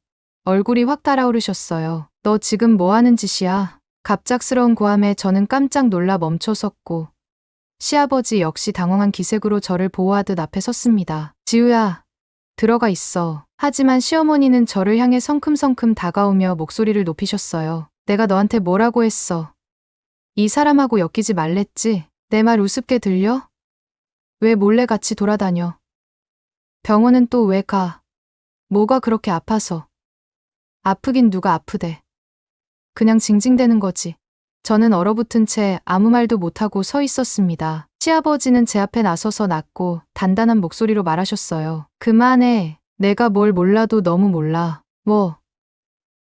얼굴이 확 달아오르셨어요. 너 지금 뭐 하는 짓이야? 갑작스러운 고함에 저는 깜짝 놀라 멈춰섰고 시아버지 역시 당황한 기색으로 저를 보호하듯 앞에 섰습니다. 지우야, 들어가 있어. 하지만 시어머니는 저를 향해 성큼성큼 다가오며 목소리를 높이셨어요. 내가 너한테 뭐라고 했어? 이 사람하고 엮이지 말랬지? 내 말 우습게 들려? 왜 몰래 같이 돌아다녀? 병원은 또 왜 가? 뭐가 그렇게 아파서? 아프긴 누가 아프대. 그냥 징징대는 거지. 저는 얼어붙은 채 아무 말도 못하고 서 있었습니다. 시아버지는 제 앞에 나서서 낮고 단단한 목소리로 말하셨어요. 그만해. 내가 뭘 몰라도 너무 몰라. 뭐?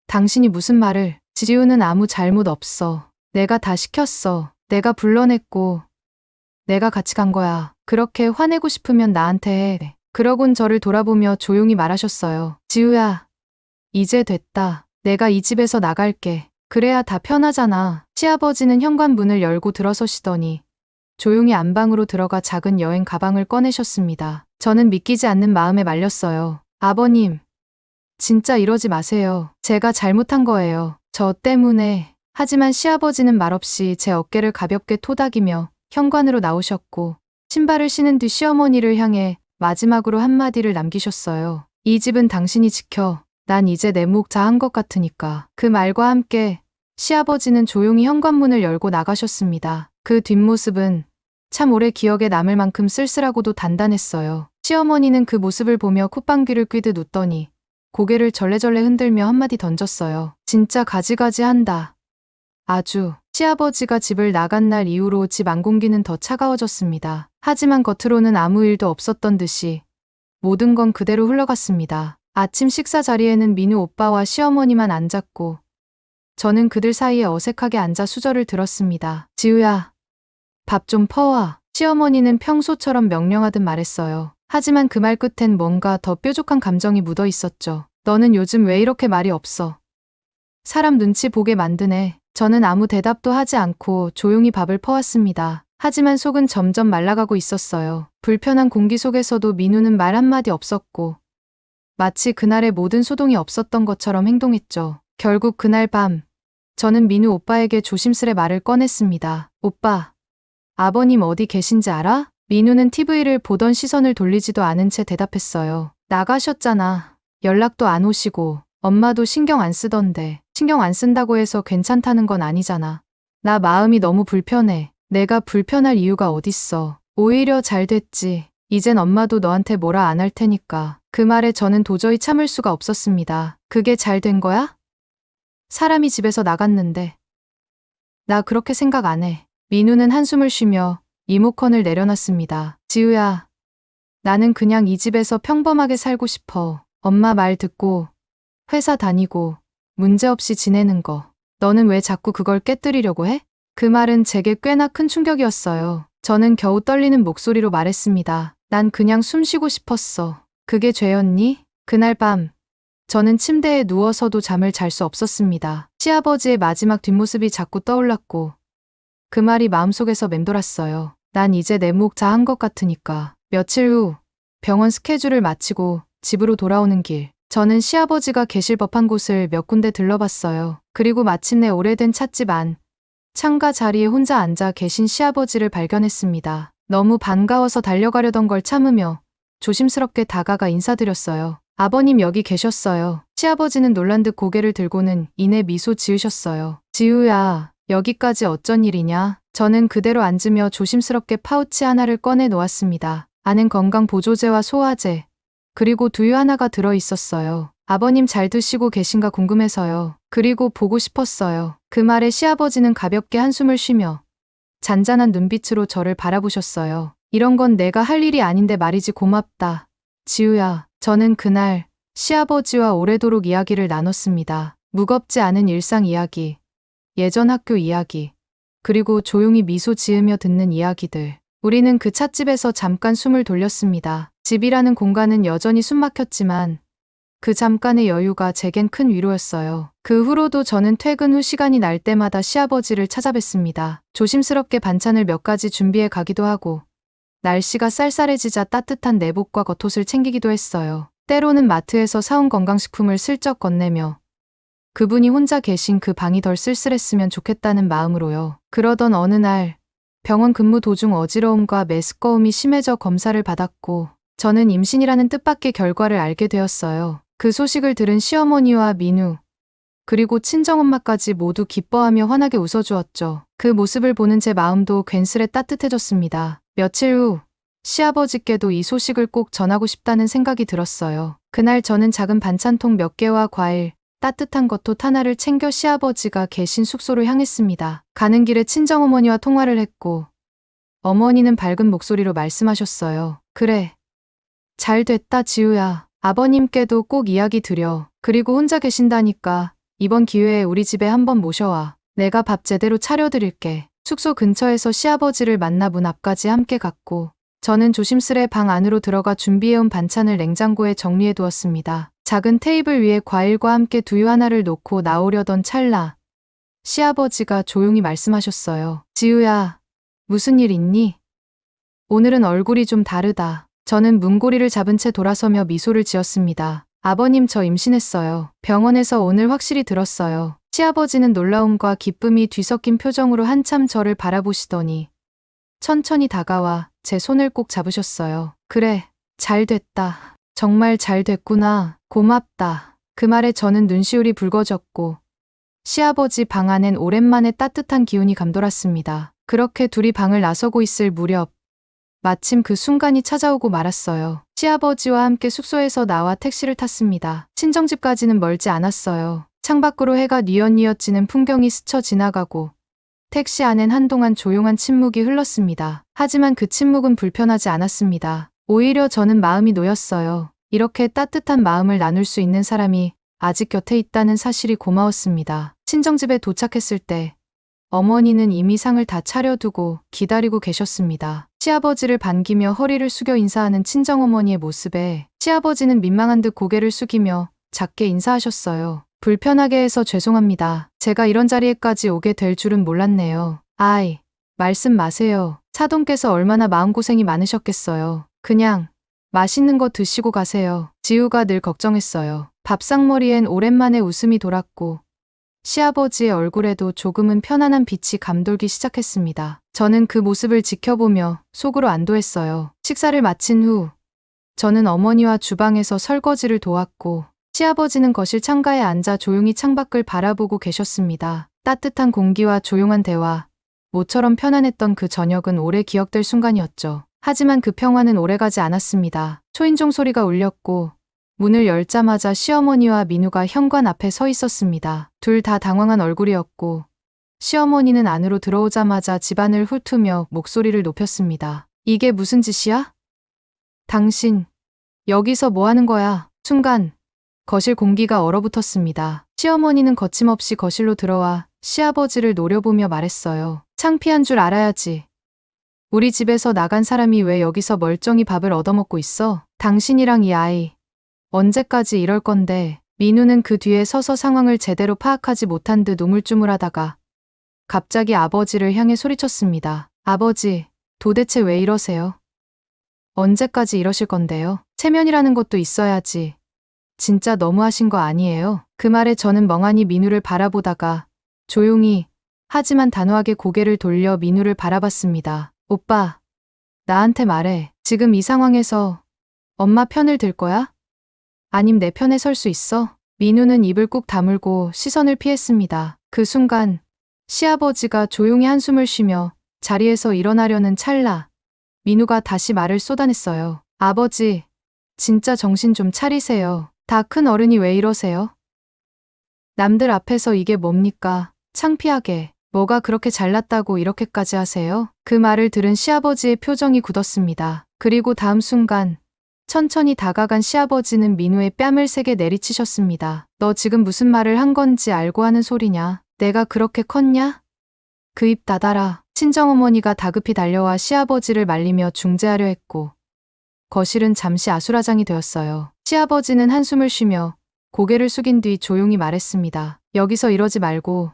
당신이 무슨 말을? 지우는 아무 잘못 없어. 내가 다 시켰어. 내가 불러냈고 내가 같이 간 거야. 그렇게 화내고 싶으면 나한테 해. 그러곤 저를 돌아보며 조용히 말하셨어요. 지우야, 이제 됐다. 내가 이 집에서 나갈게. 그래야 다 편하잖아. 시아버지는 현관문을 열고 들어서시더니 조용히 안방으로 들어가 작은 여행 가방을 꺼내셨습니다. 저는 믿기지 않는 마음에 말렸어요. 아버님, 진짜 이러지 마세요. 제가 잘못한 거예요. 저 때문에. 하지만 시아버지는 말없이 제 어깨를 가볍게 토닥이며 현관으로 나오셨고 신발을 신은 뒤 시어머니를 향해 마지막으로 한마디를 남기셨어요. 이 집은 당신이 지켜. 난 이제 내 목 다 한 것 같으니까. 그 말과 함께 시아버지는 조용히 현관문을 열고 나가셨습니다. 그 뒷모습은 참 오래 기억에 남을 만큼 쓸쓸하고도 단단했어요. 시어머니는 그 모습을 보며 콧방귀를 뀌듯 웃더니 고개를 절레절레 흔들며 한마디 던졌어요. 진짜 가지가지 한다. 아주. 시아버지가 집을 나간 날 이후로 집 안공기는 더 차가워졌습니다. 하지만 겉으로는 아무 일도 없었던 듯이 모든 건 그대로 흘러갔습니다. 아침 식사 자리에는 민우 오빠와 시어머니만 앉았고 저는 그들 사이에 어색하게 앉아 수저를 들었습니다. 지우야, 밥 좀 퍼와. 시어머니는 평소처럼 명령하듯 말했어요. 하지만 그 말 끝엔 뭔가 더 뾰족한 감정이 묻어 있었죠. 너는 요즘 왜 이렇게 말이 없어? 사람 눈치 보게 만드네. 저는 아무 대답도 하지 않고 조용히 밥을 퍼왔습니다. 하지만 속은 점점 말라가고 있었어요. 불편한 공기 속에서도 민우는 말 한마디 없었고 마치 그날의 모든 소동이 없었던 것처럼 행동했죠. 결국 그날 밤 저는 민우 오빠에게 조심스레 말을 꺼냈습니다. 오빠, 아버님 어디 계신지 알아? 민우는 TV를 보던 시선을 돌리지도 않은 채 대답했어요. 나가셨잖아. 연락도 안 오시고 엄마도 신경 안 쓰던데. 신경 안 쓴다고 해서 괜찮다는 건 아니잖아. 나 마음이 너무 불편해. 내가 불편할 이유가 어딨어. 오히려 잘 됐지. 이젠 엄마도 너한테 뭐라 안 할 테니까. 그 말에 저는 도저히 참을 수가 없었습니다. 그게 잘 된 거야? 사람이 집에서 나갔는데. 나 그렇게 생각 안 해. 민우는 한숨을 쉬며 리모컨을 내려놨습니다. 지우야, 나는 그냥 이 집에서 평범하게 살고 싶어. 엄마 말 듣고 회사 다니고 문제없이 지내는 거. 너는 왜 자꾸 그걸 깨뜨리려고 해? 그 말은 제게 꽤나 큰 충격이었어요. 저는 겨우 떨리는 목소리로 말했습니다. 난 그냥 숨 쉬고 싶었어. 그게 죄였니? 그날 밤 저는 침대에 누워서도 잠을 잘 수 없었습니다. 시아버지의 마지막 뒷모습이 자꾸 떠올랐고 그 말이 마음속에서 맴돌았어요. 난 이제 내 목 다 한 것 같으니까. 며칠 후 병원 스케줄을 마치고 집으로 돌아오는 길 저는 시아버지가 계실 법한 곳을 몇 군데 들러봤어요. 그리고 마침내 오래된 찻집 안 창가 자리에 혼자 앉아 계신 시아버지를 발견했습니다. 너무 반가워서 달려가려던 걸 참으며 조심스럽게 다가가 인사드렸어요. 아버님 여기 계셨어요. 시아버지는 놀란 듯 고개를 들고는 이내 미소 지으셨어요. 지우야, 여기까지 어쩐 일이냐? 저는 그대로 앉으며 조심스럽게 파우치 하나를 꺼내 놓았습니다. 안엔 건강보조제와 소화제, 그리고 두유 하나가 들어 있었어요. 아버님 잘 드시고 계신가 궁금해서요. 그리고 보고 싶었어요. 그 말에 시아버지는 가볍게 한숨을 쉬며 잔잔한 눈빛으로 저를 바라보셨어요. 이런 건 내가 할 일이 아닌데 말이지 고맙다. 지우야, 저는 그날 시아버지와 오래도록 이야기를 나눴습니다. 무겁지 않은 일상 이야기, 예전 학교 이야기, 그리고 조용히 미소 지으며 듣는 이야기들. 우리는 그 찻집에서 잠깐 숨을 돌렸습니다. 집이라는 공간은 여전히 숨막혔지만 그 잠깐의 여유가 제겐 큰 위로였어요. 그 후로도 저는 퇴근 후 시간이 날 때마다 시아버지를 찾아뵀습니다. 조심스럽게 반찬을 몇 가지 준비해 가기도 하고 날씨가 쌀쌀해지자 따뜻한 내복과 겉옷을 챙기기도 했어요. 때로는 마트에서 사온 건강식품을 슬쩍 건네며 그분이 혼자 계신 그 방이 덜 쓸쓸했으면 좋겠다는 마음으로요. 그러던 어느 날 병원 근무 도중 어지러움과 메스꺼움이 심해져 검사를 받았고 저는 임신이라는 뜻밖의 결과를 알게 되었어요. 그 소식을 들은 시어머니와 민우, 그리고 친정엄마까지 모두 기뻐하며 환하게 웃어주었죠. 그 모습을 보는 제 마음도 괜스레 따뜻해졌습니다. 며칠 후 시아버지께도 이 소식을 꼭 전하고 싶다는 생각이 들었어요. 그날 저는 작은 반찬통 몇 개와 과일, 따뜻한 겉옷 하나를 챙겨 시아버지가 계신 숙소로 향했습니다. 가는 길에 친정어머니와 통화를 했고 어머니는 밝은 목소리로 말씀하셨어요. 그래, 잘 됐다 지우야. 아버님께도 꼭 이야기 드려. 그리고 혼자 계신다니까 이번 기회에 우리 집에 한번 모셔와. 내가 밥 제대로 차려드릴게. 숙소 근처에서 시아버지를 만나 문 앞까지 함께 갔고 저는 조심스레 방 안으로 들어가 준비해온 반찬을 냉장고에 정리해 두었습니다. 작은 테이블 위에 과일과 함께 두유 하나를 놓고 나오려던 찰나 시아버지가 조용히 말씀하셨어요. 지우야, 무슨 일 있니? 오늘은 얼굴이 좀 다르다. 저는 문고리를 잡은 채 돌아서며 미소를 지었습니다. 아버님, 저 임신했어요. 병원에서 오늘 확실히 들었어요. 시아버지는 놀라움과 기쁨이 뒤섞인 표정으로 한참 저를 바라보시더니 천천히 다가와 제 손을 꼭 잡으셨어요. 그래, 잘 됐다. 정말 잘 됐구나. 고맙다. 그 말에 저는 눈시울이 붉어졌고 시아버지 방 안엔 오랜만에 따뜻한 기운이 감돌았습니다. 그렇게 둘이 방을 나서고 있을 무렵 마침 그 순간이 찾아오고 말았어요. 시아버지와 함께 숙소에서 나와 택시를 탔습니다. 친정집까지는 멀지 않았어요. 창밖으로 해가 뉘엿뉘엿 지는 풍경이 스쳐 지나가고 택시 안엔 한동안 조용한 침묵이 흘렀습니다. 하지만 그 침묵은 불편하지 않았습니다. 오히려 저는 마음이 놓였어요. 이렇게 따뜻한 마음을 나눌 수 있는 사람이 아직 곁에 있다는 사실이 고마웠습니다. 친정집에 도착했을 때 어머니는 이미 상을 다 차려두고 기다리고 계셨습니다. 시아버지를 반기며 허리를 숙여 인사하는 친정어머니의 모습에 시아버지는 민망한 듯 고개를 숙이며 작게 인사하셨어요. 불편하게 해서 죄송합니다. 제가 이런 자리에까지 오게 될 줄은 몰랐네요. 아이, 말씀 마세요. 사돈께서 얼마나 마음고생이 많으셨겠어요. 그냥 맛있는 거 드시고 가세요. 지우가 늘 걱정했어요. 밥상머리엔 오랜만에 웃음이 돌았고 시아버지의 얼굴에도 조금은 편안한 빛이 감돌기 시작했습니다. 저는 그 모습을 지켜보며 속으로 안도했어요. 식사를 마친 후 저는 어머니와 주방에서 설거지를 도왔고 시아버지는 거실 창가에 앉아 조용히 창밖을 바라보고 계셨습니다. 따뜻한 공기와 조용한 대화, 모처럼 편안했던 그 저녁은 오래 기억될 순간이었죠. 하지만 그 평화는 오래가지 않았습니다. 초인종 소리가 울렸고 문을 열자마자 시어머니와 민우가 현관 앞에 서 있었습니다. 둘 다 당황한 얼굴이었고 시어머니는 안으로 들어오자마자 집안을 훑으며 목소리를 높였습니다. 이게 무슨 짓이야? 당신, 여기서 뭐 하는 거야? 순간 거실 공기가 얼어붙었습니다. 시어머니는 거침없이 거실로 들어와 시아버지를 노려보며 말했어요. 창피한 줄 알아야지. 우리 집에서 나간 사람이 왜 여기서 멀쩡히 밥을 얻어먹고 있어? 당신이랑 이 아이, 언제까지 이럴 건데? 민우는 그 뒤에 서서 상황을 제대로 파악하지 못한 듯 우물쭈물하다가 갑자기 아버지를 향해 소리쳤습니다. 아버지, 도대체 왜 이러세요? 언제까지 이러실 건데요? 체면이라는 것도 있어야지. 진짜 너무하신 거 아니에요? 그 말에 저는 멍하니 민우를 바라보다가 조용히 하지만 단호하게 고개를 돌려 민우를 바라봤습니다. 오빠, 나한테 말해. 지금 이 상황에서 엄마 편을 들 거야? 아님 내 편에 설 수 있어? 민우는 입을 꾹 다물고 시선을 피했습니다. 그 순간 시아버지가 조용히 한숨을 쉬며 자리에서 일어나려는 찰나 민우가 다시 말을 쏟아냈어요. 아버지, 진짜 정신 좀 차리세요. 다 큰 어른이 왜 이러세요? 남들 앞에서 이게 뭡니까? 창피하게. 뭐가 그렇게 잘났다고 이렇게까지 하세요? 그 말을 들은 시아버지의 표정이 굳었습니다. 그리고 다음 순간 천천히 다가간 시아버지는 민우의 뺨을 세게 내리치셨습니다. 너 지금 무슨 말을 한 건지 알고 하는 소리냐? 내가 그렇게 컸냐? 그 입 닫아라. 친정어머니가 다급히 달려와 시아버지를 말리며 중재하려 했고 거실은 잠시 아수라장이 되었어요. 시아버지는 한숨을 쉬며 고개를 숙인 뒤 조용히 말했습니다. 여기서 이러지 말고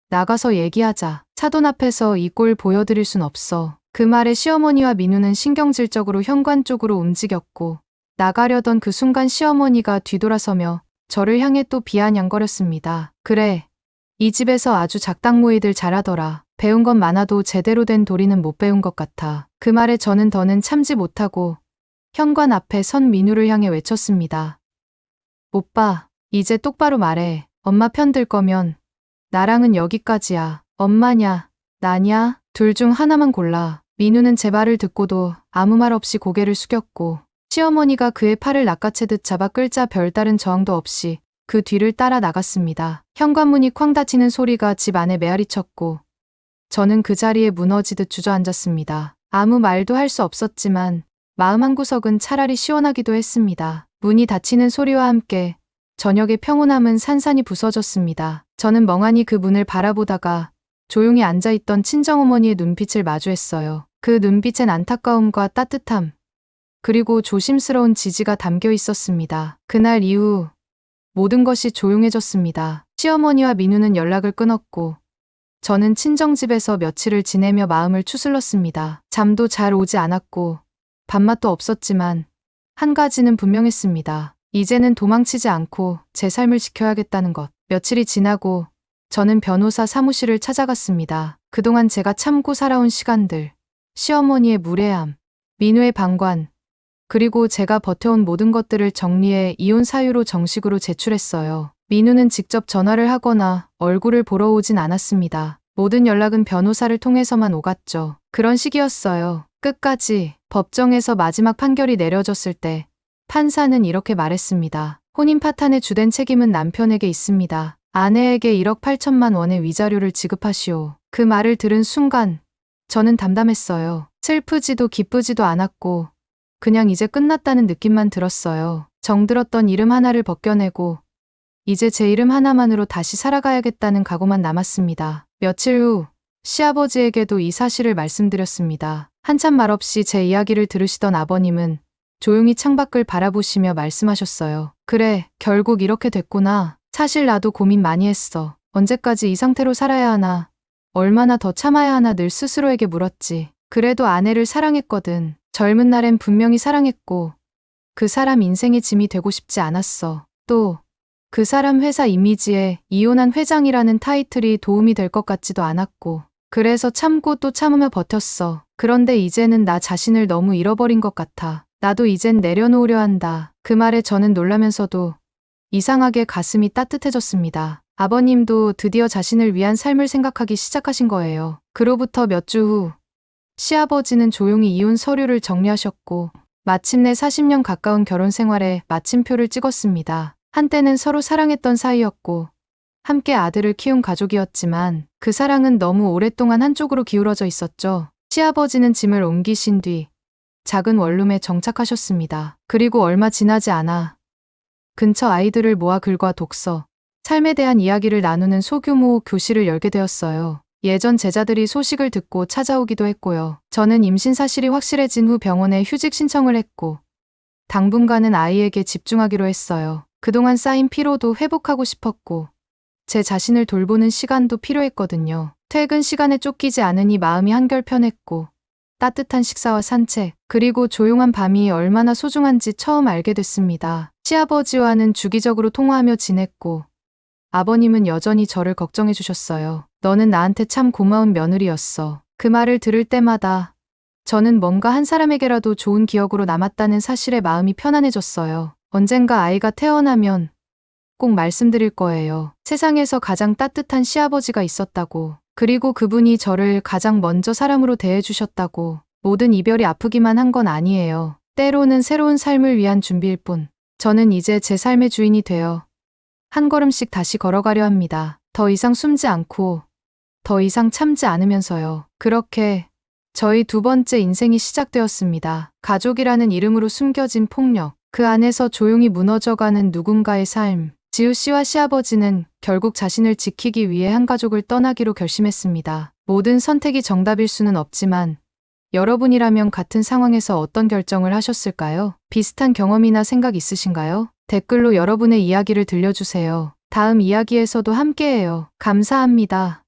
나가서 얘기하자. 사돈 앞에서 이 꼴 보여드릴 순 없어. 그 말에 시어머니와 민우는 신경질적으로 현관 쪽으로 움직였고 나가려던 그 순간 시어머니가 뒤돌아서며 저를 향해 또 비아냥거렸습니다. 그래, 이 집에서 아주 작당모이들 잘하더라. 배운 건 많아도 제대로 된 도리는 못 배운 것 같아. 그 말에 저는 더는 참지 못하고 현관 앞에 선 민우를 향해 외쳤습니다. 오빠, 이제 똑바로 말해. 엄마 편 들 거면 나랑은 여기까지야. 엄마냐, 나냐? 둘 중 하나만 골라. 민우는 제 말을 듣고도 아무 말 없이 고개를 숙였고 시어머니가 그의 팔을 낚아채듯 잡아 끌자 별다른 저항도 없이 그 뒤를 따라 나갔습니다. 현관문이 쾅 닫히는 소리가 집 안에 메아리쳤고 저는 그 자리에 무너지듯 주저앉았습니다. 아무 말도 할 수 없었지만 마음 한구석은 차라리 시원하기도 했습니다. 문이 닫히는 소리와 함께 저녁의 평온함은 산산이 부서졌습니다. 저는 멍하니 그 문을 바라보다가 조용히 앉아있던 친정어머니의 눈빛을 마주했어요. 그 눈빛엔 안타까움과 따뜻함, 그리고 조심스러운 지지가 담겨 있었습니다. 그날 이후 모든 것이 조용해졌습니다. 시어머니와 민우는 연락을 끊었고 저는 친정집에서 며칠을 지내며 마음을 추슬렀습니다. 잠도 잘 오지 않았고 밥맛도 없었지만 한 가지는 분명했습니다. 이제는 도망치지 않고 제 삶을 지켜야겠다는 것. 며칠이 지나고 저는 변호사 사무실을 찾아갔습니다. 그동안 제가 참고 살아온 시간들, 시어머니의 무례함, 민우의 방관, 그리고 제가 버텨온 모든 것들을 정리해 이혼 사유로 정식으로 제출했어요. 민우는 직접 전화를 하거나 얼굴을 보러 오진 않았습니다. 모든 연락은 변호사를 통해서만 오갔죠. 그런 시기였어요. 끝까지 법정에서 마지막 판결이 내려졌을 때 판사는 이렇게 말했습니다. 혼인 파탄의 주된 책임은 남편에게 있습니다. 아내에게 1억 8천만 원의 위자료를 지급하시오. 그 말을 들은 순간 저는 담담했어요. 슬프지도 기쁘지도 않았고 그냥 이제 끝났다는 느낌만 들었어요. 정들었던 이름 하나를 벗겨내고 이제 제 이름 하나만으로 다시 살아가야겠다는 각오만 남았습니다. 며칠 후 시아버지에게도 이 사실을 말씀드렸습니다. 한참 말없이 제 이야기를 들으시던 아버님은 조용히 창밖을 바라보시며 말씀하셨어요. 그래, 결국 이렇게 됐구나. 사실 나도 고민 많이 했어. 언제까지 이 상태로 살아야 하나, 얼마나 더 참아야 하나 늘 스스로에게 물었지. 그래도 아내를 사랑했거든. 젊은 날엔 분명히 사랑했고 그 사람 인생의 짐이 되고 싶지 않았어. 또 그 사람 회사 이미지에 이혼한 회장이라는 타이틀이 도움이 될 것 같지도 않았고 그래서 참고 또 참으며 버텼어. 그런데 이제는 나 자신을 너무 잃어버린 것 같아. 나도 이젠 내려놓으려 한다. 그 말에 저는 놀라면서도 이상하게 가슴이 따뜻해졌습니다. 아버님도 드디어 자신을 위한 삶을 생각하기 시작하신 거예요. 그로부터 몇 주 후 시아버지는 조용히 이혼 서류를 정리하셨고 마침내 40년 가까운 결혼 생활에 마침표를 찍었습니다. 한때는 서로 사랑했던 사이였고 함께 아들을 키운 가족이었지만 그 사랑은 너무 오랫동안 한쪽으로 기울어져 있었죠. 시아버지는 짐을 옮기신 뒤 작은 원룸에 정착하셨습니다. 그리고 얼마 지나지 않아 근처 아이들을 모아 글과 독서, 삶에 대한 이야기를 나누는 소규모 교실을 열게 되었어요. 예전 제자들이 소식을 듣고 찾아오기도 했고요. 저는 임신 사실이 확실해진 후 병원에 휴직 신청을 했고 당분간은 아이에게 집중하기로 했어요. 그동안 쌓인 피로도 회복하고 싶었고 제 자신을 돌보는 시간도 필요했거든요. 퇴근 시간에 쫓기지 않으니 마음이 한결 편했고 따뜻한 식사와 산책, 그리고 조용한 밤이 얼마나 소중한지 처음 알게 됐습니다. 시아버지와는 주기적으로 통화하며 지냈고 아버님은 여전히 저를 걱정해 주셨어요. 너는 나한테 참 고마운 며느리였어. 그 말을 들을 때마다 저는 뭔가 한 사람에게라도 좋은 기억으로 남았다는 사실에 마음이 편안해졌어요. 언젠가 아이가 태어나면 꼭 말씀드릴 거예요. 세상에서 가장 따뜻한 시아버지가 있었다고. 그리고 그분이 저를 가장 먼저 사람으로 대해주셨다고. 모든 이별이 아프기만 한 건 아니에요. 때로는 새로운 삶을 위한 준비일 뿐. 저는 이제 제 삶의 주인이 되어 한 걸음씩 다시 걸어가려 합니다. 더 이상 숨지 않고 더 이상 참지 않으면서요. 그렇게 저희 두 번째 인생이 시작되었습니다. 가족이라는 이름으로 숨겨진 폭력, 그 안에서 조용히 무너져가는 누군가의 삶. 지우 씨와 시아버지는 결국 자신을 지키기 위해 한 가족을 떠나기로 결심했습니다. 모든 선택이 정답일 수는 없지만 여러분이라면 같은 상황에서 어떤 결정을 하셨을까요? 비슷한 경험이나 생각 있으신가요? 댓글로 여러분의 이야기를 들려주세요. 다음 이야기에서도 함께해요. 감사합니다.